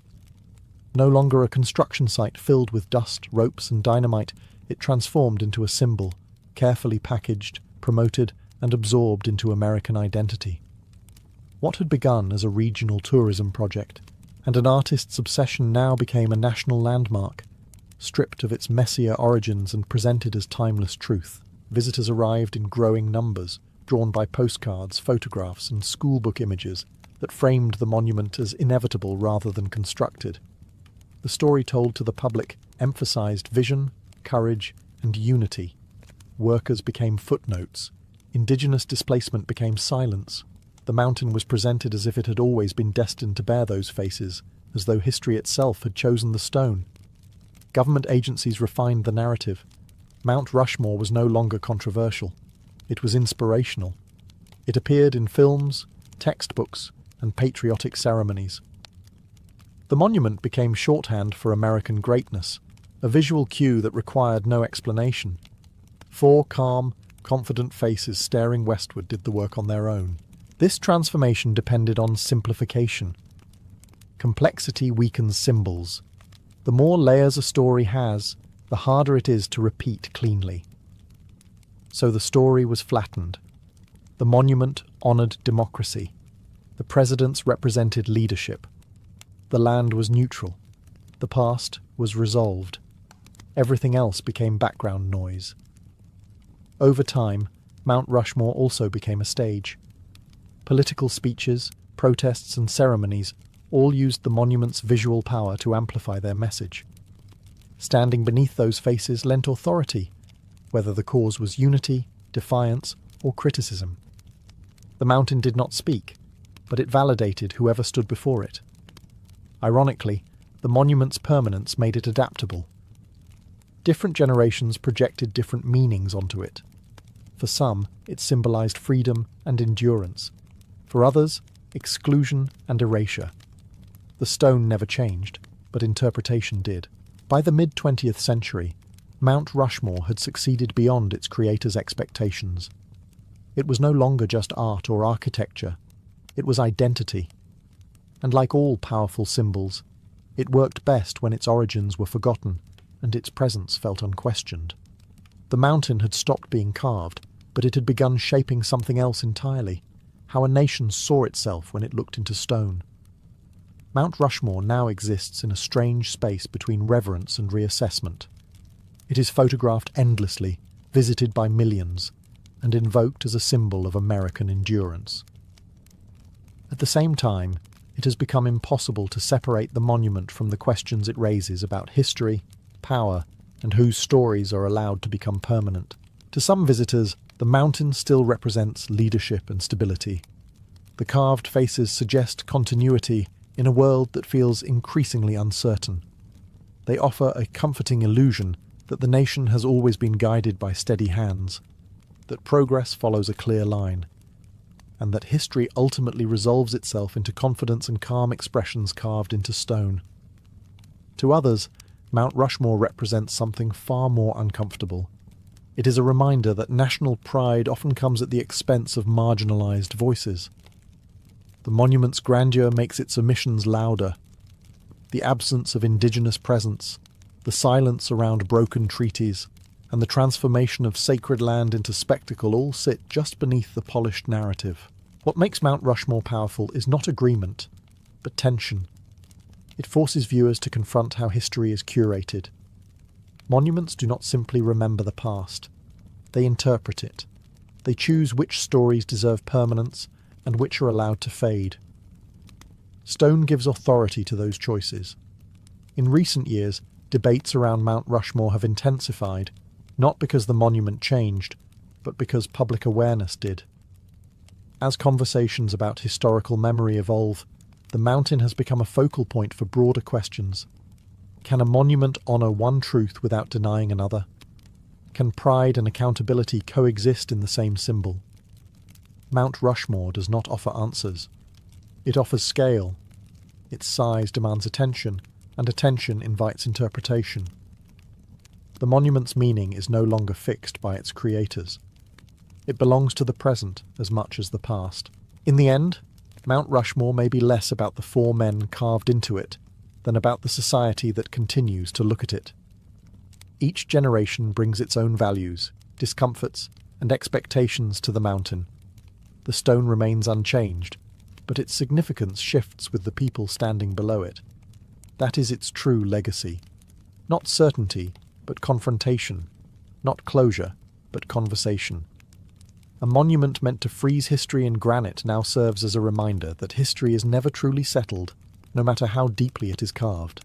No longer a construction site filled with dust, ropes, and dynamite, it transformed into a symbol, carefully packaged, promoted, and absorbed into American identity. What had begun as a regional tourism project, and an artist's obsession now became a national landmark, stripped of its messier origins and presented as timeless truth. Visitors arrived in growing numbers, drawn by postcards, photographs, and schoolbook images that framed the monument as inevitable rather than constructed. The story told to the public emphasized vision, courage, and unity. Workers became footnotes. Indigenous displacement became silence. The mountain was presented as if it had always been destined to bear those faces, as though history itself had chosen the stone. Government agencies refined the narrative. Mount Rushmore was no longer controversial. It was inspirational. It appeared in films, textbooks, and patriotic ceremonies. The monument became shorthand for American greatness, a visual cue that required no explanation. Four calm, confident faces staring westward did the work on their own. This transformation depended on simplification. Complexity weakens symbols. The more layers a story has, the harder it is to repeat cleanly. So the story was flattened. The monument honored democracy. The presidents represented leadership. The land was neutral. The past was resolved. Everything else became background noise. Over time, Mount Rushmore also became a stage. Political speeches, protests, and ceremonies all used the monument's visual power to amplify their message. Standing beneath those faces lent authority, whether the cause was unity, defiance, or criticism. The mountain did not speak, but it validated whoever stood before it. Ironically, the monument's permanence made it adaptable. Different generations projected different meanings onto it. For some, it symbolized freedom and endurance. For others, exclusion and erasure. The stone never changed, but interpretation did. By the mid-20th century, Mount Rushmore had succeeded beyond its creator's expectations. It was no longer just art or architecture, it was identity. And like all powerful symbols, it worked best when its origins were forgotten and its presence felt unquestioned. The mountain had stopped being carved, but it had begun shaping something else entirely, how a nation saw itself when it looked into stone. Mount Rushmore now exists in a strange space between reverence and reassessment. It is photographed endlessly, visited by millions, and invoked as a symbol of American endurance. At the same time, it has become impossible to separate the monument from the questions it raises about history, power, and whose stories are allowed to become permanent. To some visitors, the mountain still represents leadership and stability. The carved faces suggest continuity in a world that feels increasingly uncertain. They offer a comforting illusion that the nation has always been guided by steady hands, that progress follows a clear line, and that history ultimately resolves itself into confidence and calm expressions carved into stone. To others, Mount Rushmore represents something far more uncomfortable. It is a reminder that national pride often comes at the expense of marginalized voices. The monument's grandeur makes its omissions louder. The absence of indigenous presence, the silence around broken treaties, and the transformation of sacred land into spectacle all sit just beneath the polished narrative. What makes Mount Rushmore powerful is not agreement, but tension. It forces viewers to confront how history is curated. Monuments do not simply remember the past. They interpret it. They choose which stories deserve permanence and which are allowed to fade. Stone gives authority to those choices. In recent years, debates around Mount Rushmore have intensified, not because the monument changed, but because public awareness did. As conversations about historical memory evolve, the mountain has become a focal point for broader questions. Can a monument honour one truth without denying another? Can pride and accountability coexist in the same symbol? Mount Rushmore does not offer answers. It offers scale. Its size demands attention, and attention invites interpretation. The monument's meaning is no longer fixed by its creators. It belongs to the present as much as the past. In the end, Mount Rushmore may be less about the four men carved into it than about the society that continues to look at it. Each generation brings its own values, discomforts, and expectations to the mountain. The stone remains unchanged, but its significance shifts with the people standing below it. That is its true legacy. Not certainty, but confrontation. Not closure, but conversation. A monument meant to freeze history in granite now serves as a reminder that history is never truly settled, no matter how deeply it is carved.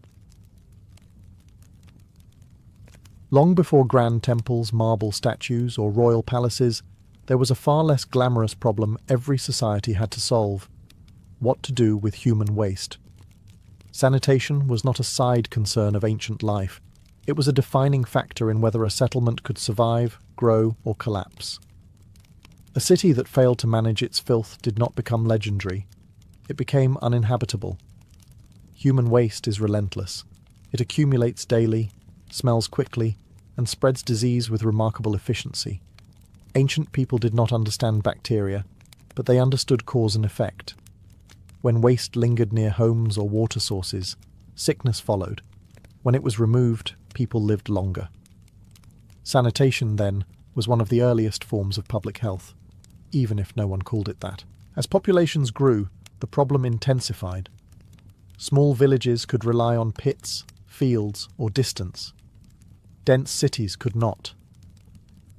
Long before grand temples, marble statues, or royal palaces, there was a far less glamorous problem every society had to solve: what to do with human waste. Sanitation was not a side concern of ancient life. It was a defining factor in whether a settlement could survive, grow, or collapse. A city that failed to manage its filth did not become legendary. It became uninhabitable. Human waste is relentless. It accumulates daily, smells quickly, and spreads disease with remarkable efficiency. Ancient people did not understand bacteria, but they understood cause and effect. When waste lingered near homes or water sources, sickness followed. When it was removed, people lived longer. Sanitation, then, was one of the earliest forms of public health, even if no one called it that. As populations grew, the problem intensified. Small villages could rely on pits, fields, or distance. Dense cities could not.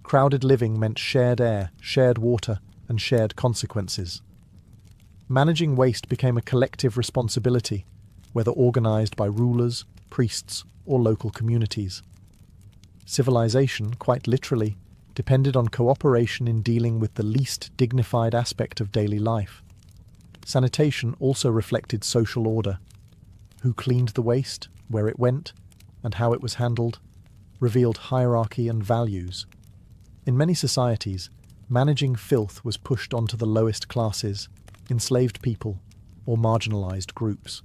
Crowded living meant shared air, shared water, and shared consequences. Managing waste became a collective responsibility, whether organised by rulers, priests, or local communities. Civilization, quite literally, depended on cooperation in dealing with the least dignified aspect of daily life. Sanitation also reflected social order. Who cleaned the waste, where it went, and how it was handled, revealed hierarchy and values. In many societies, managing filth was pushed onto the lowest classes, enslaved people, or marginalized groups.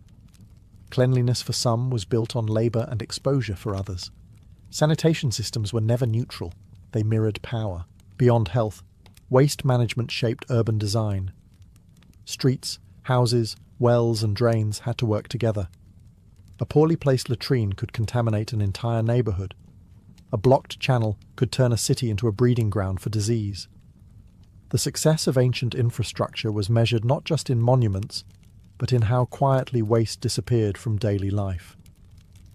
Cleanliness for some was built on labor and exposure for others. Sanitation systems were never neutral, they mirrored power. Beyond health, waste management shaped urban design. Streets, houses, wells and drains had to work together. A poorly placed latrine could contaminate an entire neighborhood. A blocked channel could turn a city into a breeding ground for disease. The success of ancient infrastructure was measured not just in monuments, but in how quietly waste disappeared from daily life.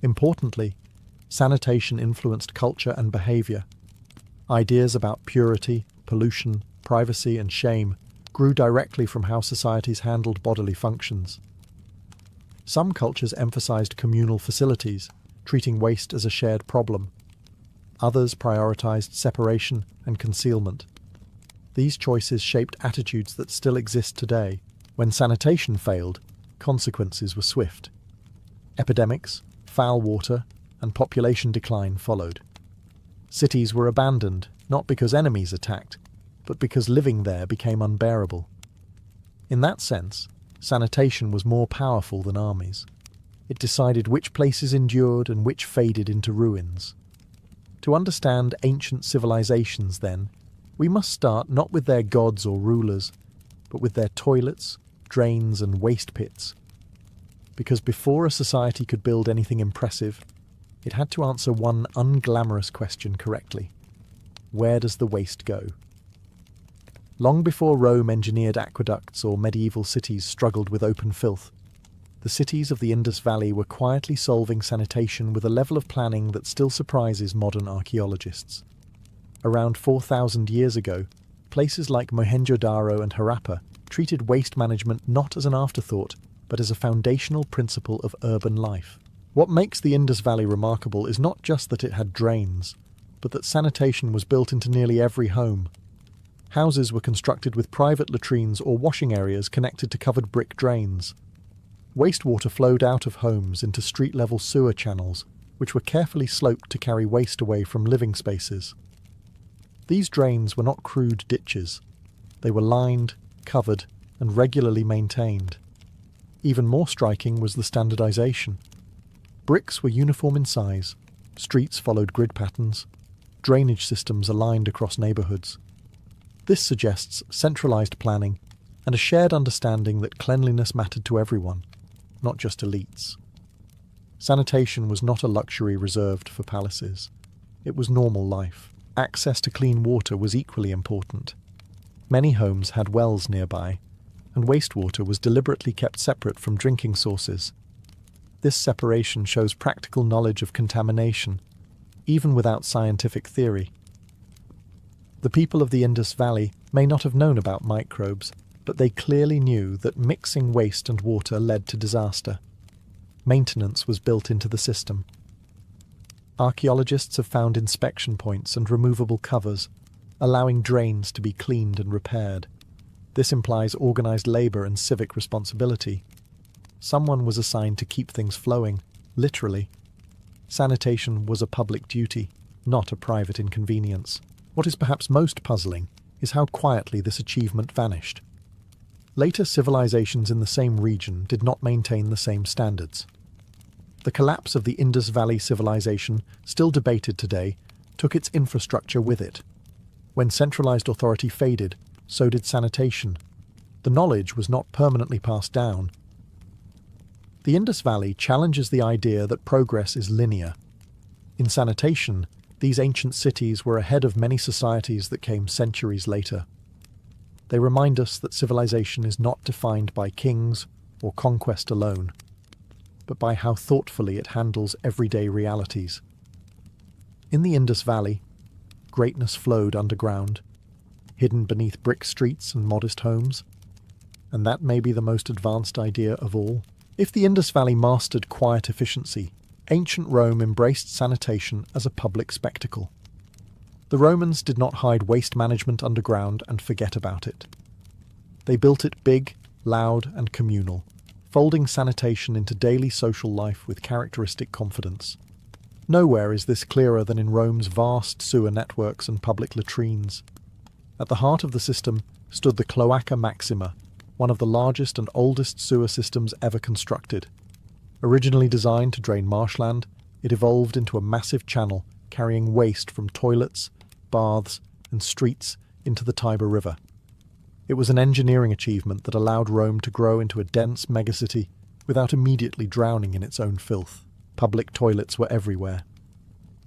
Importantly, sanitation influenced culture and behavior. Ideas about purity, pollution, privacy, and shame grew directly from how societies handled bodily functions. Some cultures emphasized communal facilities, treating waste as a shared problem. Others prioritized separation and concealment. These choices shaped attitudes that still exist today. When sanitation failed, consequences were swift. Epidemics, foul water, and population decline followed. Cities were abandoned, not because enemies attacked, but because living there became unbearable. In that sense, sanitation was more powerful than armies. It decided which places endured and which faded into ruins. To understand ancient civilizations, then, we must start not with their gods or rulers, but with their toilets, drains, and waste pits. Because before a society could build anything impressive, it had to answer one unglamorous question correctly. Where does the waste go? Long before Rome engineered aqueducts or medieval cities struggled with open filth, the cities of the Indus Valley were quietly solving sanitation with a level of planning that still surprises modern archaeologists. Around 4,000 years ago, places like Mohenjo-Daro and Harappa treated waste management not as an afterthought, but as a foundational principle of urban life. What makes the Indus Valley remarkable is not just that it had drains, but that sanitation was built into nearly every home. Houses were constructed with private latrines or washing areas connected to covered brick drains. Wastewater flowed out of homes into street-level sewer channels, which were carefully sloped to carry waste away from living spaces. These drains were not crude ditches. They were lined, covered, and regularly maintained. Even more striking was the standardization. Bricks were uniform in size, streets followed grid patterns, drainage systems aligned across neighborhoods. This suggests centralized planning and a shared understanding that cleanliness mattered to everyone, not just elites. Sanitation was not a luxury reserved for palaces. It was normal life. Access to clean water was equally important. Many homes had wells nearby, and wastewater was deliberately kept separate from drinking sources. This separation shows practical knowledge of contamination, even without scientific theory. The people of the Indus Valley may not have known about microbes, but they clearly knew that mixing waste and water led to disaster. Maintenance was built into the system. Archaeologists have found inspection points and removable covers, allowing drains to be cleaned and repaired. This implies organized labor and civic responsibility. Someone was assigned to keep things flowing, literally. Sanitation was a public duty, not a private inconvenience. What is perhaps most puzzling is how quietly this achievement vanished. Later civilizations in the same region did not maintain the same standards. The collapse of the Indus Valley civilization, still debated today, took its infrastructure with it. When centralized authority faded, so did sanitation. The knowledge was not permanently passed down. The Indus Valley challenges the idea that progress is linear. In sanitation, these ancient cities were ahead of many societies that came centuries later. They remind us that civilization is not defined by kings or conquest alone, but by how thoughtfully it handles everyday realities. In the Indus Valley, greatness flowed underground, hidden beneath brick streets and modest homes. And that may be the most advanced idea of all. If the Indus Valley mastered quiet efficiency, ancient Rome embraced sanitation as a public spectacle. The Romans did not hide waste management underground and forget about it. They built it big, loud, and communal, folding sanitation into daily social life with characteristic confidence. Nowhere is this clearer than in Rome's vast sewer networks and public latrines. At the heart of the system stood the Cloaca Maxima, one of the largest and oldest sewer systems ever constructed. Originally designed to drain marshland, it evolved into a massive channel carrying waste from toilets, baths, and streets into the Tiber River. It was an engineering achievement that allowed Rome to grow into a dense megacity without immediately drowning in its own filth. Public toilets were everywhere.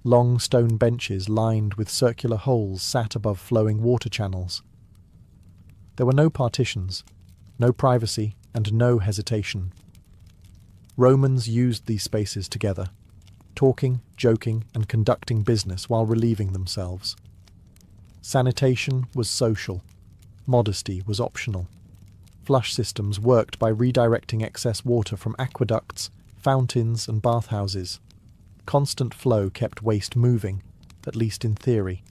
Long stone benches lined with circular holes sat above flowing water channels. There were no partitions, no privacy, and no hesitation. Romans used these spaces together, talking, joking, and conducting business while relieving themselves. Sanitation was social. Modesty was optional. Flush systems worked by redirecting excess water from aqueducts, fountains, and bathhouses. Constant flow kept waste moving, at least in theory.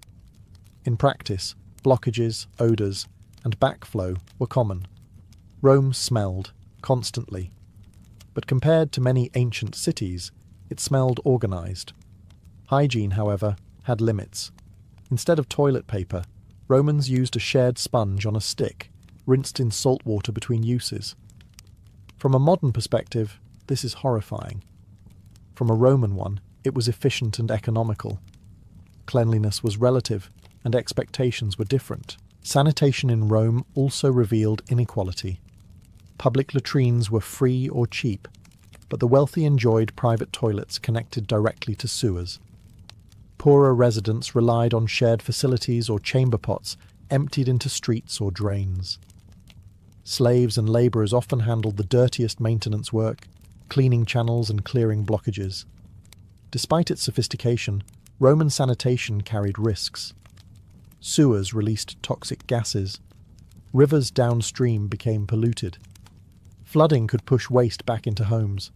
In practice, blockages, odours, and backflow were common. Rome smelled, constantly. But compared to many ancient cities, it smelled organised. Hygiene, however, had limits. Instead of toilet paper, Romans used a shared sponge on a stick, rinsed in salt water between uses. From a modern perspective, this is horrifying. From a Roman one, it was efficient and economical. Cleanliness was relative, and expectations were different. Sanitation in Rome also revealed inequality. Public latrines were free or cheap, but the wealthy enjoyed private toilets connected directly to sewers. Poorer residents relied on shared facilities or chamber pots emptied into streets or drains. Slaves and labourers often handled the dirtiest maintenance work, cleaning channels and clearing blockages. Despite its sophistication, Roman sanitation carried risks. Sewers released toxic gases. Rivers downstream became polluted. Flooding could push waste back into homes.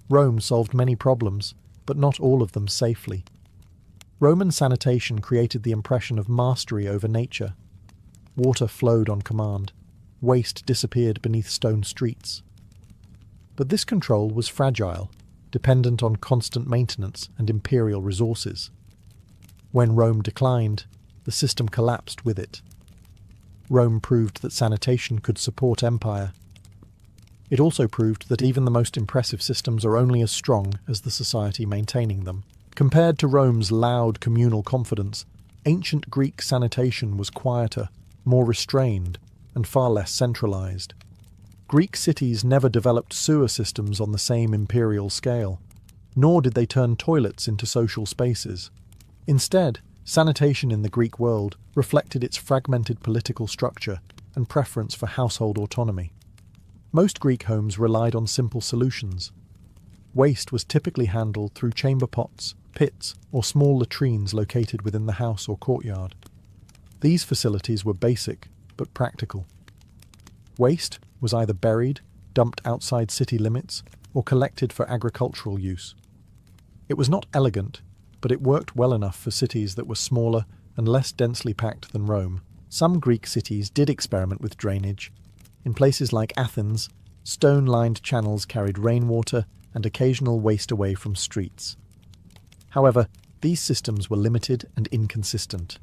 Rome solved many problems, but not all of them safely. Roman sanitation created the impression of mastery over nature. Water flowed on command. Waste disappeared beneath stone streets. But this control was fragile, dependent on constant maintenance and imperial resources. When Rome declined, the system collapsed with it. Rome proved that sanitation could support empire. It also proved that even the most impressive systems are only as strong as the society maintaining them. Compared to Rome's loud communal confidence, ancient Greek sanitation was quieter, more restrained, and far less centralized. Greek cities never developed sewer systems on the same imperial scale, nor did they turn toilets into social spaces. Instead, sanitation in the Greek world reflected its fragmented political structure and preference for household autonomy. Most Greek homes relied on simple solutions. Waste was typically handled through chamber pots, pits, or small latrines located within the house or courtyard. These facilities were basic, but practical. Waste was either buried, dumped outside city limits, or collected for agricultural use. It was not elegant, but it worked well enough for cities that were smaller and less densely packed than Rome. Some Greek cities did experiment with drainage. In places like Athens, stone-lined channels carried rainwater and occasional waste away from streets. However, these systems were limited and inconsistent.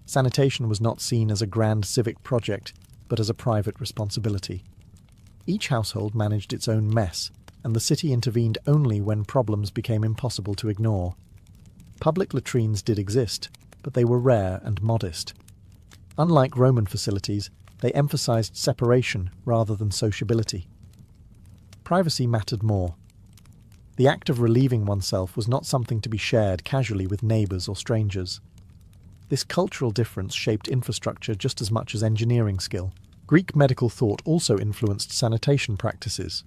Sanitation was not seen as a grand civic project, but as a private responsibility. Each household managed its own mess, and the city intervened only when problems became impossible to ignore. Public latrines did exist, but they were rare and modest. Unlike Roman facilities, they emphasized separation rather than sociability. Privacy mattered more. The act of relieving oneself was not something to be shared casually with neighbours or strangers. This cultural difference shaped infrastructure just as much as engineering skill. Greek medical thought also influenced sanitation practices.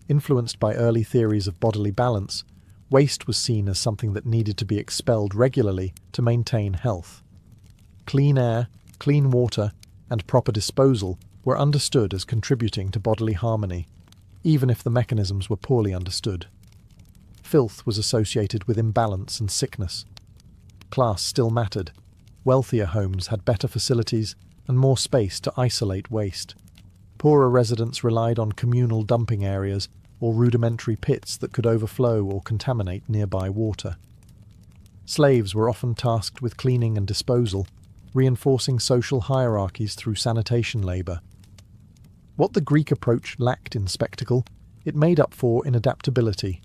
Influenced by early theories of bodily balance, waste was seen as something that needed to be expelled regularly to maintain health. Clean air, clean water, and proper disposal were understood as contributing to bodily harmony, even if the mechanisms were poorly understood. Filth was associated with imbalance and sickness. Class still mattered. Wealthier homes had better facilities and more space to isolate waste. Poorer residents relied on communal dumping areas or rudimentary pits that could overflow or contaminate nearby water. Slaves were often tasked with cleaning and disposal, reinforcing social hierarchies through sanitation labour. What the Greek approach lacked in spectacle, it made up for in adaptability.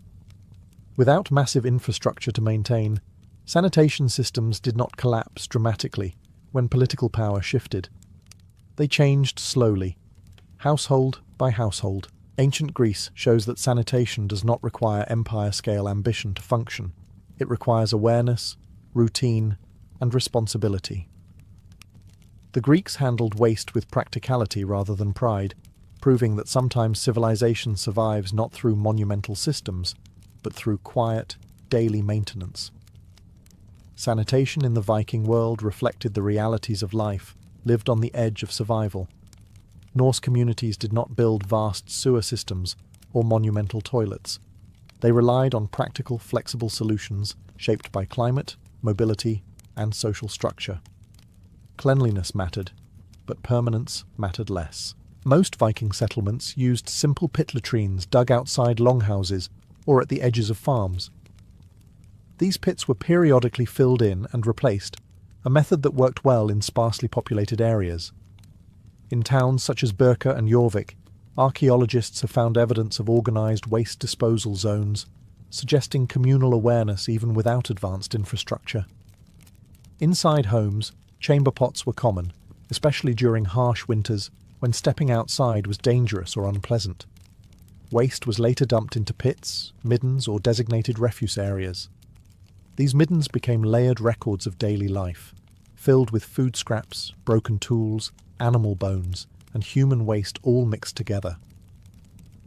Without massive infrastructure to maintain, sanitation systems did not collapse dramatically when political power shifted. They changed slowly, household by household. Ancient Greece shows that sanitation does not require empire-scale ambition to function. It requires awareness, routine, and responsibility. The Greeks handled waste with practicality rather than pride, proving that sometimes civilization survives not through monumental systems, but through quiet, daily maintenance. Sanitation in the Viking world reflected the realities of life, lived on the edge of survival. Norse communities did not build vast sewer systems or monumental toilets. They relied on practical, flexible solutions shaped by climate, mobility, and social structure. Cleanliness mattered, but permanence mattered less. Most Viking settlements used simple pit latrines dug outside longhouses or at the edges of farms. These pits were periodically filled in and replaced, a method that worked well in sparsely populated areas. In towns such as Birka and Jorvik, archaeologists have found evidence of organised waste disposal zones, suggesting communal awareness even without advanced infrastructure. Inside homes, chamber pots were common, especially during harsh winters when stepping outside was dangerous or unpleasant. Waste was later dumped into pits, middens, or designated refuse areas. These middens became layered records of daily life, filled with food scraps, broken tools, animal bones, and human waste all mixed together.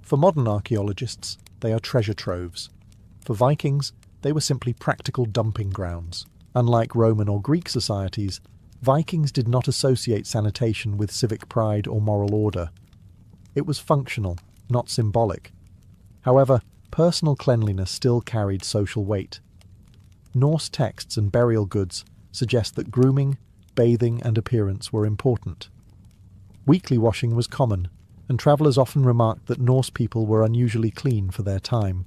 For modern archaeologists, they are treasure troves. For Vikings, they were simply practical dumping grounds. Unlike Roman or Greek societies, Vikings did not associate sanitation with civic pride or moral order. It was functional, not symbolic. However, personal cleanliness still carried social weight. Norse texts and burial goods suggest that grooming, bathing, and appearance were important. Weekly washing was common, and travellers often remarked that Norse people were unusually clean for their time.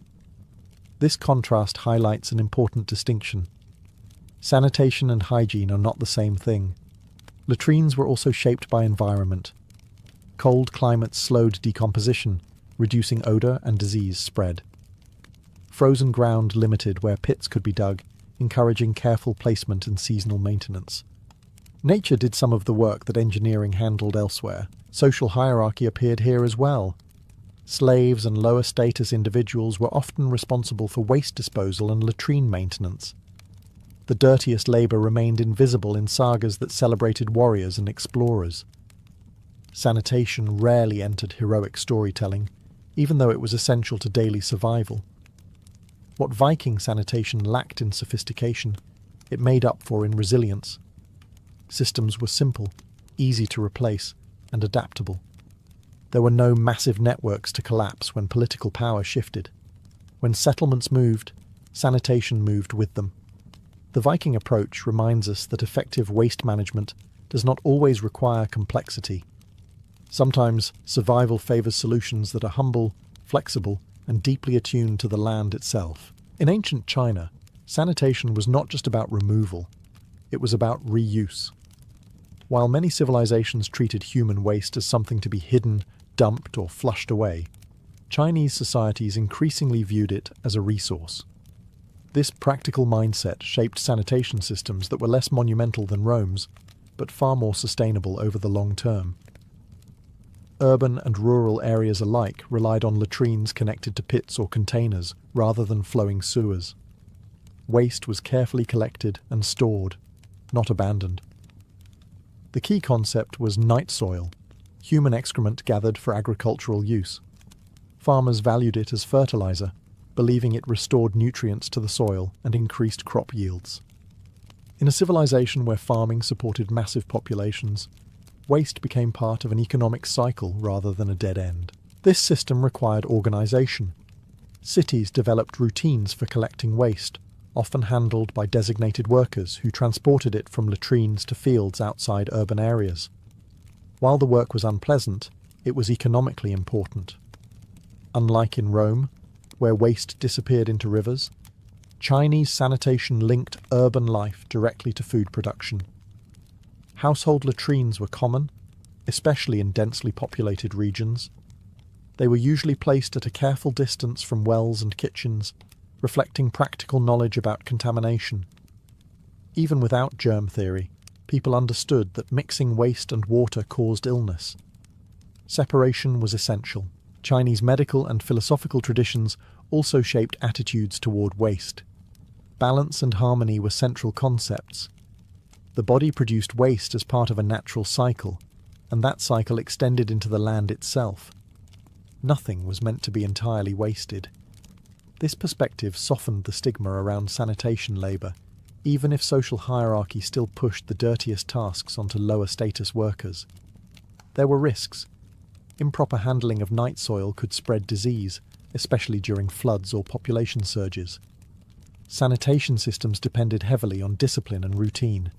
This contrast highlights an important distinction. Sanitation and hygiene are not the same thing. Latrines were also shaped by environment. Cold climates slowed decomposition, reducing odour and disease spread. Frozen ground limited where pits could be dug, encouraging careful placement and seasonal maintenance. Nature did some of the work that engineering handled elsewhere. Social hierarchy appeared here as well. Slaves and lower status individuals were often responsible for waste disposal and latrine maintenance. The dirtiest labour remained invisible in sagas that celebrated warriors and explorers. Sanitation rarely entered heroic storytelling, even though it was essential to daily survival. What Viking sanitation lacked in sophistication, it made up for in resilience. Systems were simple, easy to replace, and adaptable. There were no massive networks to collapse when political power shifted. When settlements moved, sanitation moved with them. The Viking approach reminds us that effective waste management does not always require complexity. Sometimes survival favours solutions that are humble, flexible, and deeply attuned to the land itself. In ancient China, sanitation was not just about removal, it was about reuse. While many civilizations treated human waste as something to be hidden, dumped, or flushed away, Chinese societies increasingly viewed it as a resource. This practical mindset shaped sanitation systems that were less monumental than Rome's, but far more sustainable over the long term. Urban and rural areas alike relied on latrines connected to pits or containers rather than flowing sewers. Waste was carefully collected and stored, not abandoned. The key concept was night soil, human excrement gathered for agricultural use. Farmers valued it as fertilizer, believing it restored nutrients to the soil and increased crop yields. In a civilization where farming supported massive populations, waste became part of an economic cycle rather than a dead end. This system required organization. Cities developed routines for collecting waste, often handled by designated workers who transported it from latrines to fields outside urban areas. While the work was unpleasant, it was economically important. Unlike in Rome, where waste disappeared into rivers, Chinese sanitation linked urban life directly to food production. Household latrines were common, especially in densely populated regions. They were usually placed at a careful distance from wells and kitchens, reflecting practical knowledge about contamination. Even without germ theory, people understood that mixing waste and water caused illness. Separation was essential. Chinese medical and philosophical traditions also shaped attitudes toward waste. Balance and harmony were central concepts. The body produced waste as part of a natural cycle, and that cycle extended into the land itself. Nothing was meant to be entirely wasted. This perspective softened the stigma around sanitation labour, even if social hierarchy still pushed the dirtiest tasks onto lower status workers. There were risks. Improper handling of night soil could spread disease, especially during floods or population surges. Sanitation systems depended heavily on discipline and routine.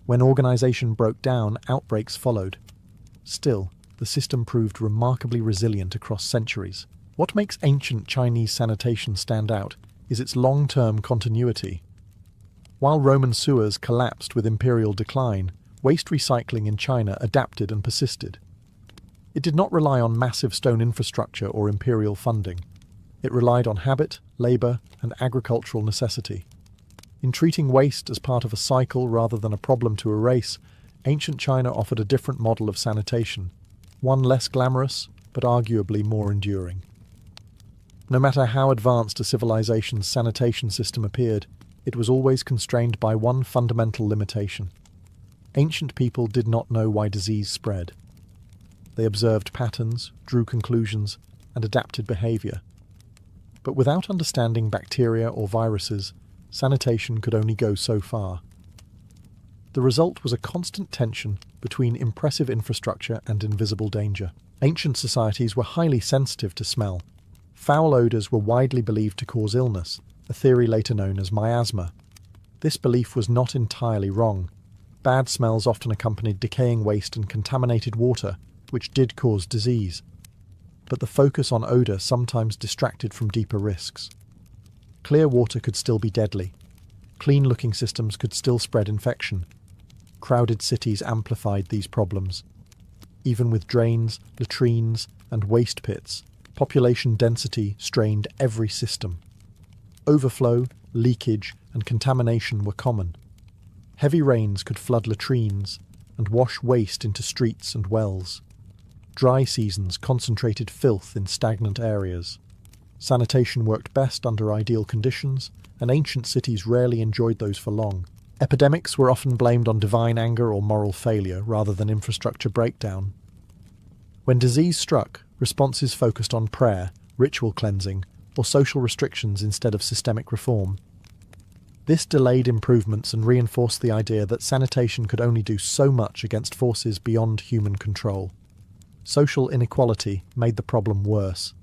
When organisation broke down, outbreaks followed. Still, the system proved remarkably resilient across centuries. What makes ancient Chinese sanitation stand out is its long-term continuity. While Roman sewers collapsed with imperial decline, waste recycling in China adapted and persisted. It did not rely on massive stone infrastructure or imperial funding. It relied on habit, labour, and agricultural necessity. In treating waste as part of a cycle rather than a problem to erase, ancient China offered a different model of sanitation, one less glamorous, but arguably more enduring. No matter how advanced a civilization's sanitation system appeared, it was always constrained by one fundamental limitation. Ancient people did not know why disease spread. They observed patterns, drew conclusions, and adapted behavior. But without understanding bacteria or viruses, sanitation could only go so far. The result was a constant tension between impressive infrastructure and invisible danger. Ancient societies were highly sensitive to smell. Foul odours were widely believed to cause illness, a theory later known as miasma. This belief was not entirely wrong. Bad smells often accompanied decaying waste and contaminated water, which did cause disease. But the focus on odour sometimes distracted from deeper risks. Clear water could still be deadly. Clean-looking systems could still spread infection. Crowded cities amplified these problems. Even with drains, latrines, and waste pits, population density strained every system. Overflow, leakage, and contamination were common. Heavy rains could flood latrines and wash waste into streets and wells. Dry seasons concentrated filth in stagnant areas. Sanitation worked best under ideal conditions, and ancient cities rarely enjoyed those for long. Epidemics were often blamed on divine anger or moral failure rather than infrastructure breakdown. When disease struck, responses focused on prayer, ritual cleansing, or social restrictions instead of systemic reform. This delayed improvements and reinforced the idea that sanitation could only do so much against forces beyond human control. Social inequality made the problem worse.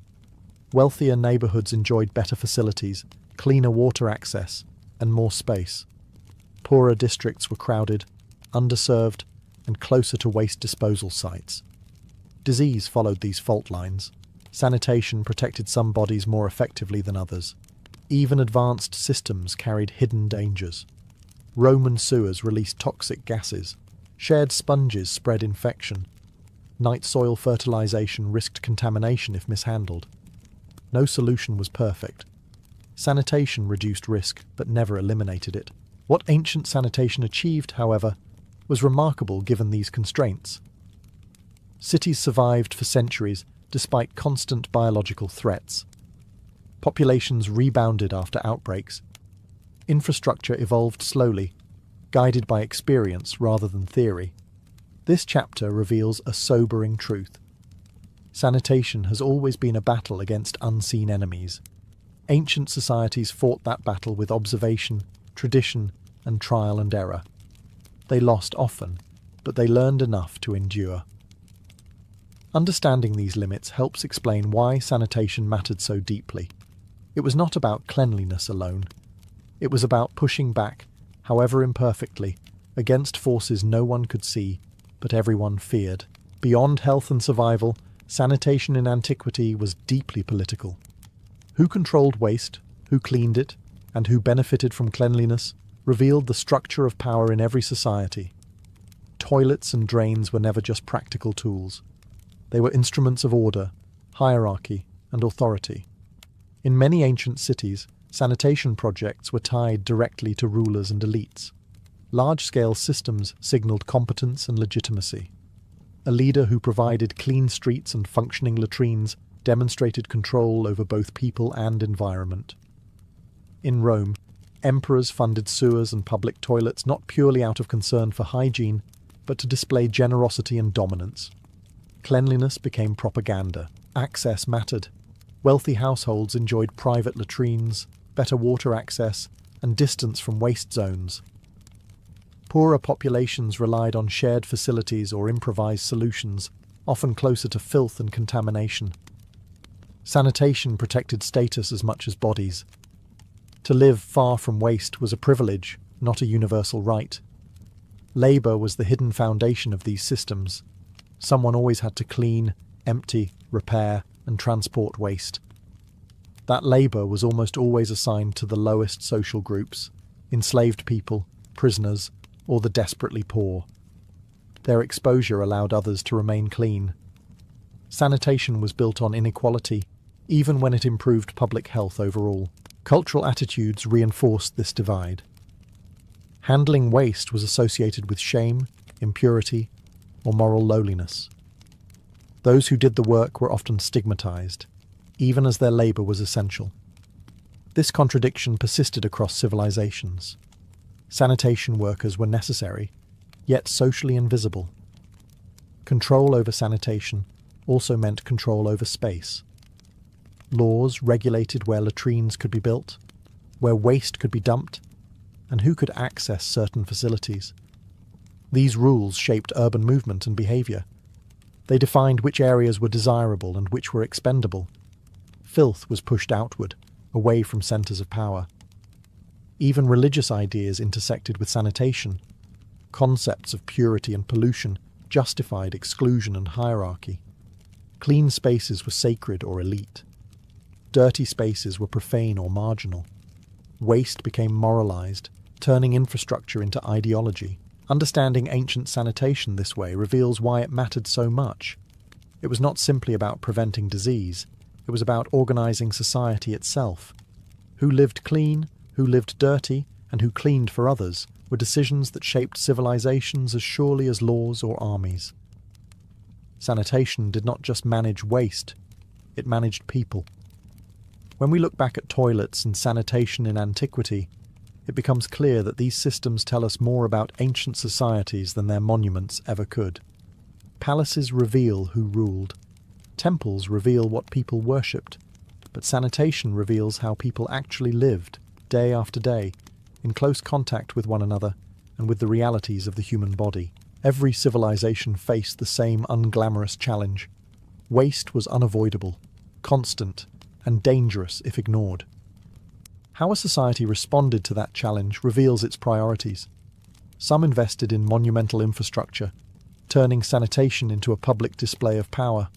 Wealthier neighbourhoods enjoyed better facilities, cleaner water access, and more space. Poorer districts were crowded, underserved, and closer to waste disposal sites. Disease followed these fault lines. Sanitation protected some bodies more effectively than others. Even advanced systems carried hidden dangers. Roman sewers released toxic gases. Shared sponges spread infection. Night soil fertilization risked contamination if mishandled. No solution was perfect. Sanitation reduced risk, but never eliminated it. What ancient sanitation achieved, however, was remarkable given these constraints. Cities survived for centuries despite constant biological threats. Populations rebounded after outbreaks. Infrastructure evolved slowly, guided by experience rather than theory. This chapter reveals a sobering truth. Sanitation has always been a battle against unseen enemies. Ancient societies fought that battle with observation, tradition, and trial and error. They lost often, but they learned enough to endure. Understanding these limits helps explain why sanitation mattered so deeply. It was not about cleanliness alone. It was about pushing back, however imperfectly, against forces no one could see, but everyone feared. Beyond health and survival, sanitation in antiquity was deeply political. Who controlled waste, who cleaned it, and who benefited from cleanliness revealed the structure of power in every society. Toilets and drains were never just practical tools. They were instruments of order, hierarchy, and authority. In many ancient cities, sanitation projects were tied directly to rulers and elites. Large-scale systems signaled competence and legitimacy. A leader who provided clean streets and functioning latrines demonstrated control over both people and environment. In Rome, emperors funded sewers and public toilets not purely out of concern for hygiene, but to display generosity and dominance. Cleanliness became propaganda. Access mattered. Wealthy households enjoyed private latrines, better water access, and distance from waste zones. Poorer populations relied on shared facilities or improvised solutions, often closer to filth and contamination. Sanitation protected status as much as bodies. To live far from waste was a privilege, not a universal right. Labour was the hidden foundation of these systems. Someone always had to clean, empty, repair, and transport waste. That labour was almost always assigned to the lowest social groups, enslaved people, prisoners, or the desperately poor. Their exposure allowed others to remain clean. Sanitation was built on inequality, even when it improved public health overall. Cultural attitudes reinforced this divide. Handling waste was associated with shame, impurity, or moral lowliness. Those who did the work were often stigmatized, even as their labor was essential. This contradiction persisted across civilizations. Sanitation workers were necessary, yet socially invisible. Control over sanitation also meant control over space. Laws regulated where latrines could be built, where waste could be dumped, and who could access certain facilities. These rules shaped urban movement and behavior. They defined which areas were desirable and which were expendable. Filth was pushed outward, away from centers of power. Even religious ideas intersected with sanitation. Concepts of purity and pollution justified exclusion and hierarchy. Clean spaces were sacred or elite. Dirty spaces were profane or marginal. Waste became moralized, turning infrastructure into ideology. Understanding ancient sanitation this way reveals why it mattered so much. It was not simply about preventing disease. It was about organizing society itself. Who lived clean, who lived dirty, and who cleaned for others were decisions that shaped civilizations as surely as laws or armies. Sanitation did not just manage waste, it managed people. When we look back at toilets and sanitation in antiquity, it becomes clear that these systems tell us more about ancient societies than their monuments ever could. Palaces reveal who ruled. Temples reveal what people worshipped. But sanitation reveals how people actually lived, day after day, in close contact with one another and with the realities of the human body. Every civilization faced the same unglamorous challenge. Waste was unavoidable, constant, and dangerous if ignored. How a society responded to that challenge reveals its priorities. Some invested in monumental infrastructure, turning sanitation into a public display of power.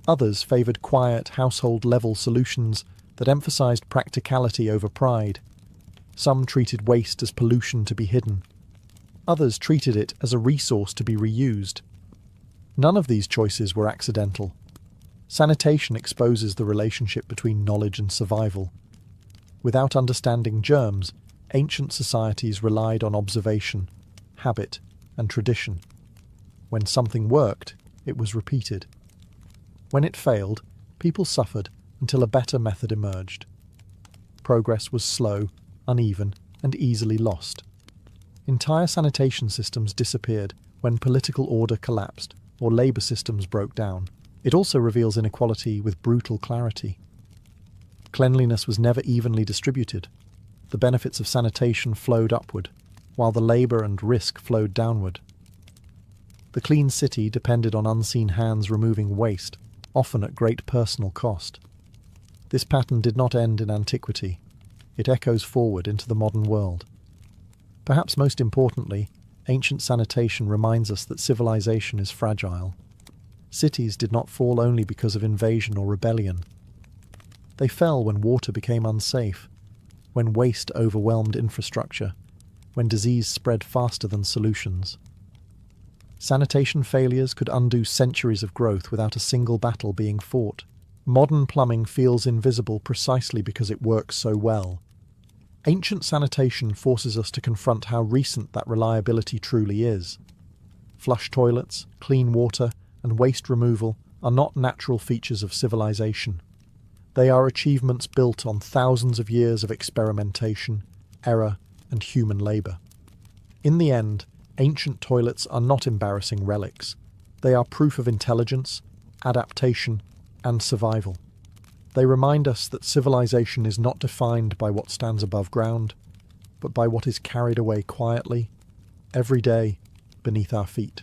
Others favoured quiet, household-level solutions that emphasised practicality over pride. Some treated waste as pollution to be hidden. Others treated it as a resource to be reused. None of these choices were accidental. Sanitation exposes the relationship between knowledge and survival. Without understanding germs, ancient societies relied on observation, habit, and tradition. When something worked, it was repeated. When it failed, people suffered until a better method emerged. Progress was slow, uneven, and easily lost. Entire sanitation systems disappeared when political order collapsed or labour systems broke down. It also reveals inequality with brutal clarity. Cleanliness was never evenly distributed. The benefits of sanitation flowed upward, while the labour and risk flowed downward. The clean city depended on unseen hands removing waste, often at great personal cost. This pattern did not end in antiquity. It echoes forward into the modern world. Perhaps most importantly, ancient sanitation reminds us that civilization is fragile. Cities did not fall only because of invasion or rebellion. They fell when water became unsafe, when waste overwhelmed infrastructure, when disease spread faster than solutions. Sanitation failures could undo centuries of growth without a single battle being fought. Modern plumbing feels invisible precisely because it works so well. Ancient sanitation forces us to confront how recent that reliability truly is. Flush toilets, clean water, and waste removal are not natural features of civilization. They are achievements built on thousands of years of experimentation, error, and human labour. In the end, ancient toilets are not embarrassing relics. They are proof of intelligence, adaptation, and survival. They remind us that civilization is not defined by what stands above ground, but by what is carried away quietly, every day, beneath our feet.